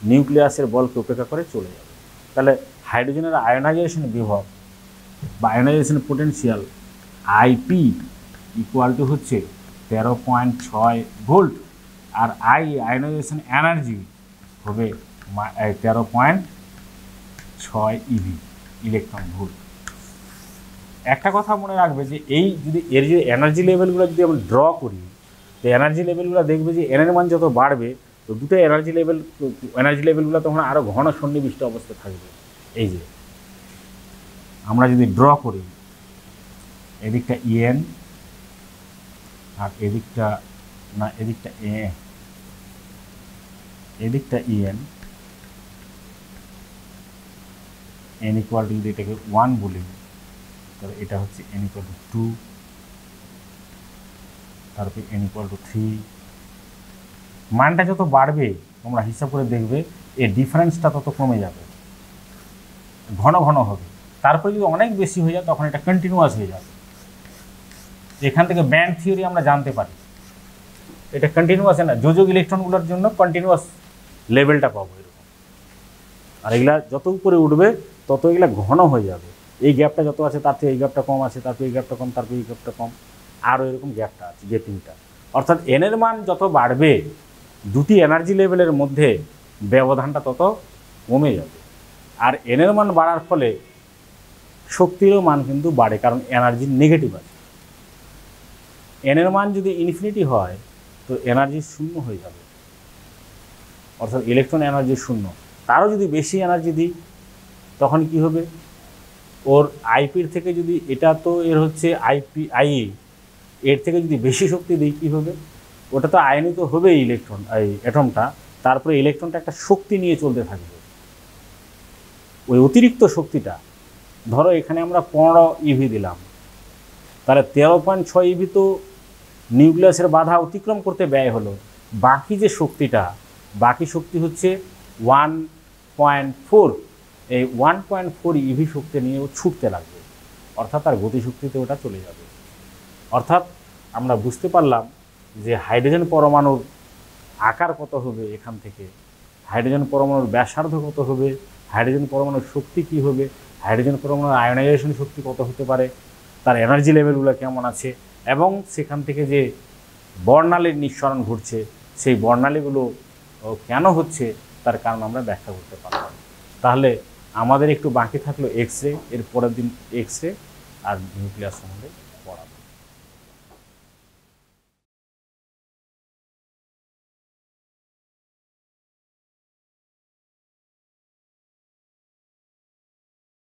নিউক্লিয়াসের বলকে উপেক্ষা করে চলে যাবে। তাহলে হাইড্রোজেনের আয়োনাইজেশন বিভব বা ionization potential IP equal to হচ্ছে 13.6 ভোল্ট, আর আয়োনাইজেশন এনার্জি হবে 13.6 ইভি ইলেকট্রন ভোল্ট। একটা কথা মনে রাখবে যে এই যদি এর যে এনার্জি লেভেলগুলো যদি আমরা ড্র করি, তো এনার্জি লেভেলগুলো দেখবে যে এনের মান যত বাড়বে তো দুটো এনার্জি লেভেলগুলো তখন আরও ঘন সন্নিবিষ্ট অবস্থায় থাকবে। এই যে আমরা যদি ড্র করি, এদিকটা EN আর এদিকটা না, এদিকটা EN, n ইকুয়াল টু যদি এটাকে 1 বলি তাহলে এটা হচ্ছে n ইকুয়াল টু 2, তারপরে n ইকুয়াল টু 3। মানটা যত বাড়বে তোমরা হিসাব করে দেখবে এই ডিফারেন্সটা তত কমে যাবে, ঘন ঘন হবে। তারপরে যদি অনেক বেশি হয়ে যায় তখন এটা কন্টিনিউয়াস হয়ে যাবে। এখান থেকে ব্যান্ড থিওরি আমরা জানতে পারি, এটা কন্টিনিউয়াস না, যোজক ইলেকট্রনগুলোর জন্য কন্টিনিউয়াস লেভেলটা পাবো এরকম। আর এগুলা যত উপরে উঠবে তত এগুলা ঘন হয়ে যাবে। এই গ্যাপটা যত আছে তার থেকে এই গ্যাপটা কম আছে, তারপরে এই গ্যাপটা কম, তারপরে এই গ্যাপটা কম, আরও এরকম গ্যাপটা আছে, গেপিংটা। অর্থাৎ এনের মান যত বাড়বে দুটি এনার্জি লেভেলের মধ্যে ব্যবধানটা তত কমে যাবে। আর এনের মান বাড়ার ফলে শক্তিরও মান কিন্তু বাড়ে, কারণ এনার্জি নেগেটিভ আছে। এনের মান যদি ইনফিনিটি হয় তো এনার্জি শূন্য হয়ে যাবে, অর্থাৎ ইলেকট্রন এনার্জি শূন্য। তারও যদি বেশি এনার্জি দিই তখন কি হবে, ওর আইপির থেকে যদি, এটা তো এর হচ্ছে আইএ, এর থেকে যদি বেশি শক্তি দিই কী হবে, ওটা তো আয়নিত হবেই ইলেকট্রন, এই অ্যাটমটা, তারপরে ইলেকট্রনটা একটা শক্তি নিয়ে চলতে থাকবে। ওই অতিরিক্ত শক্তিটা, ধরো এখানে আমরা 15 ইভি দিলাম, তাহলে 13.6 ইভি তো নিউক্লিয়াসের বাধা অতিক্রম করতে ব্যয় হলো। বাকি যে শক্তিটা, বাকি শক্তি হচ্ছে 1.4, এই 1.4 ইভি শক্তি নিয়ে ও ছুটতে লাগবে, অর্থাৎ তার গতিশক্তিতে ওটা চলে যাবে। অর্থাৎ আমরা বুঝতে পারলাম যে হাইড্রোজেন পরমাণুর আকার কত হবে, এখান থেকে হাইড্রোজেন পরমাণুর ব্যাসার্ধ কত হবে, হাইড্রোজেন পরমাণুর শক্তি কী হবে, হাইড্রোজেন পরমাণুর আয়োনাইজেশন শক্তি কত হতে পারে, তার এনার্জি লেভেলগুলো কেমন আছে, এবং সেখান থেকে যে বর্ণালীর নিঃসরণ ঘটছে সেই বর্ণালীগুলো কেন হচ্ছে তার কারণ আমরা ব্যাখ্যা করতে পারলাম। তাহলে আমাদের একটু বাকি থাকলো এক্স রে, এর পরের দিন এক্স রে আর নিউক্লিয়াস সম্বন্ধে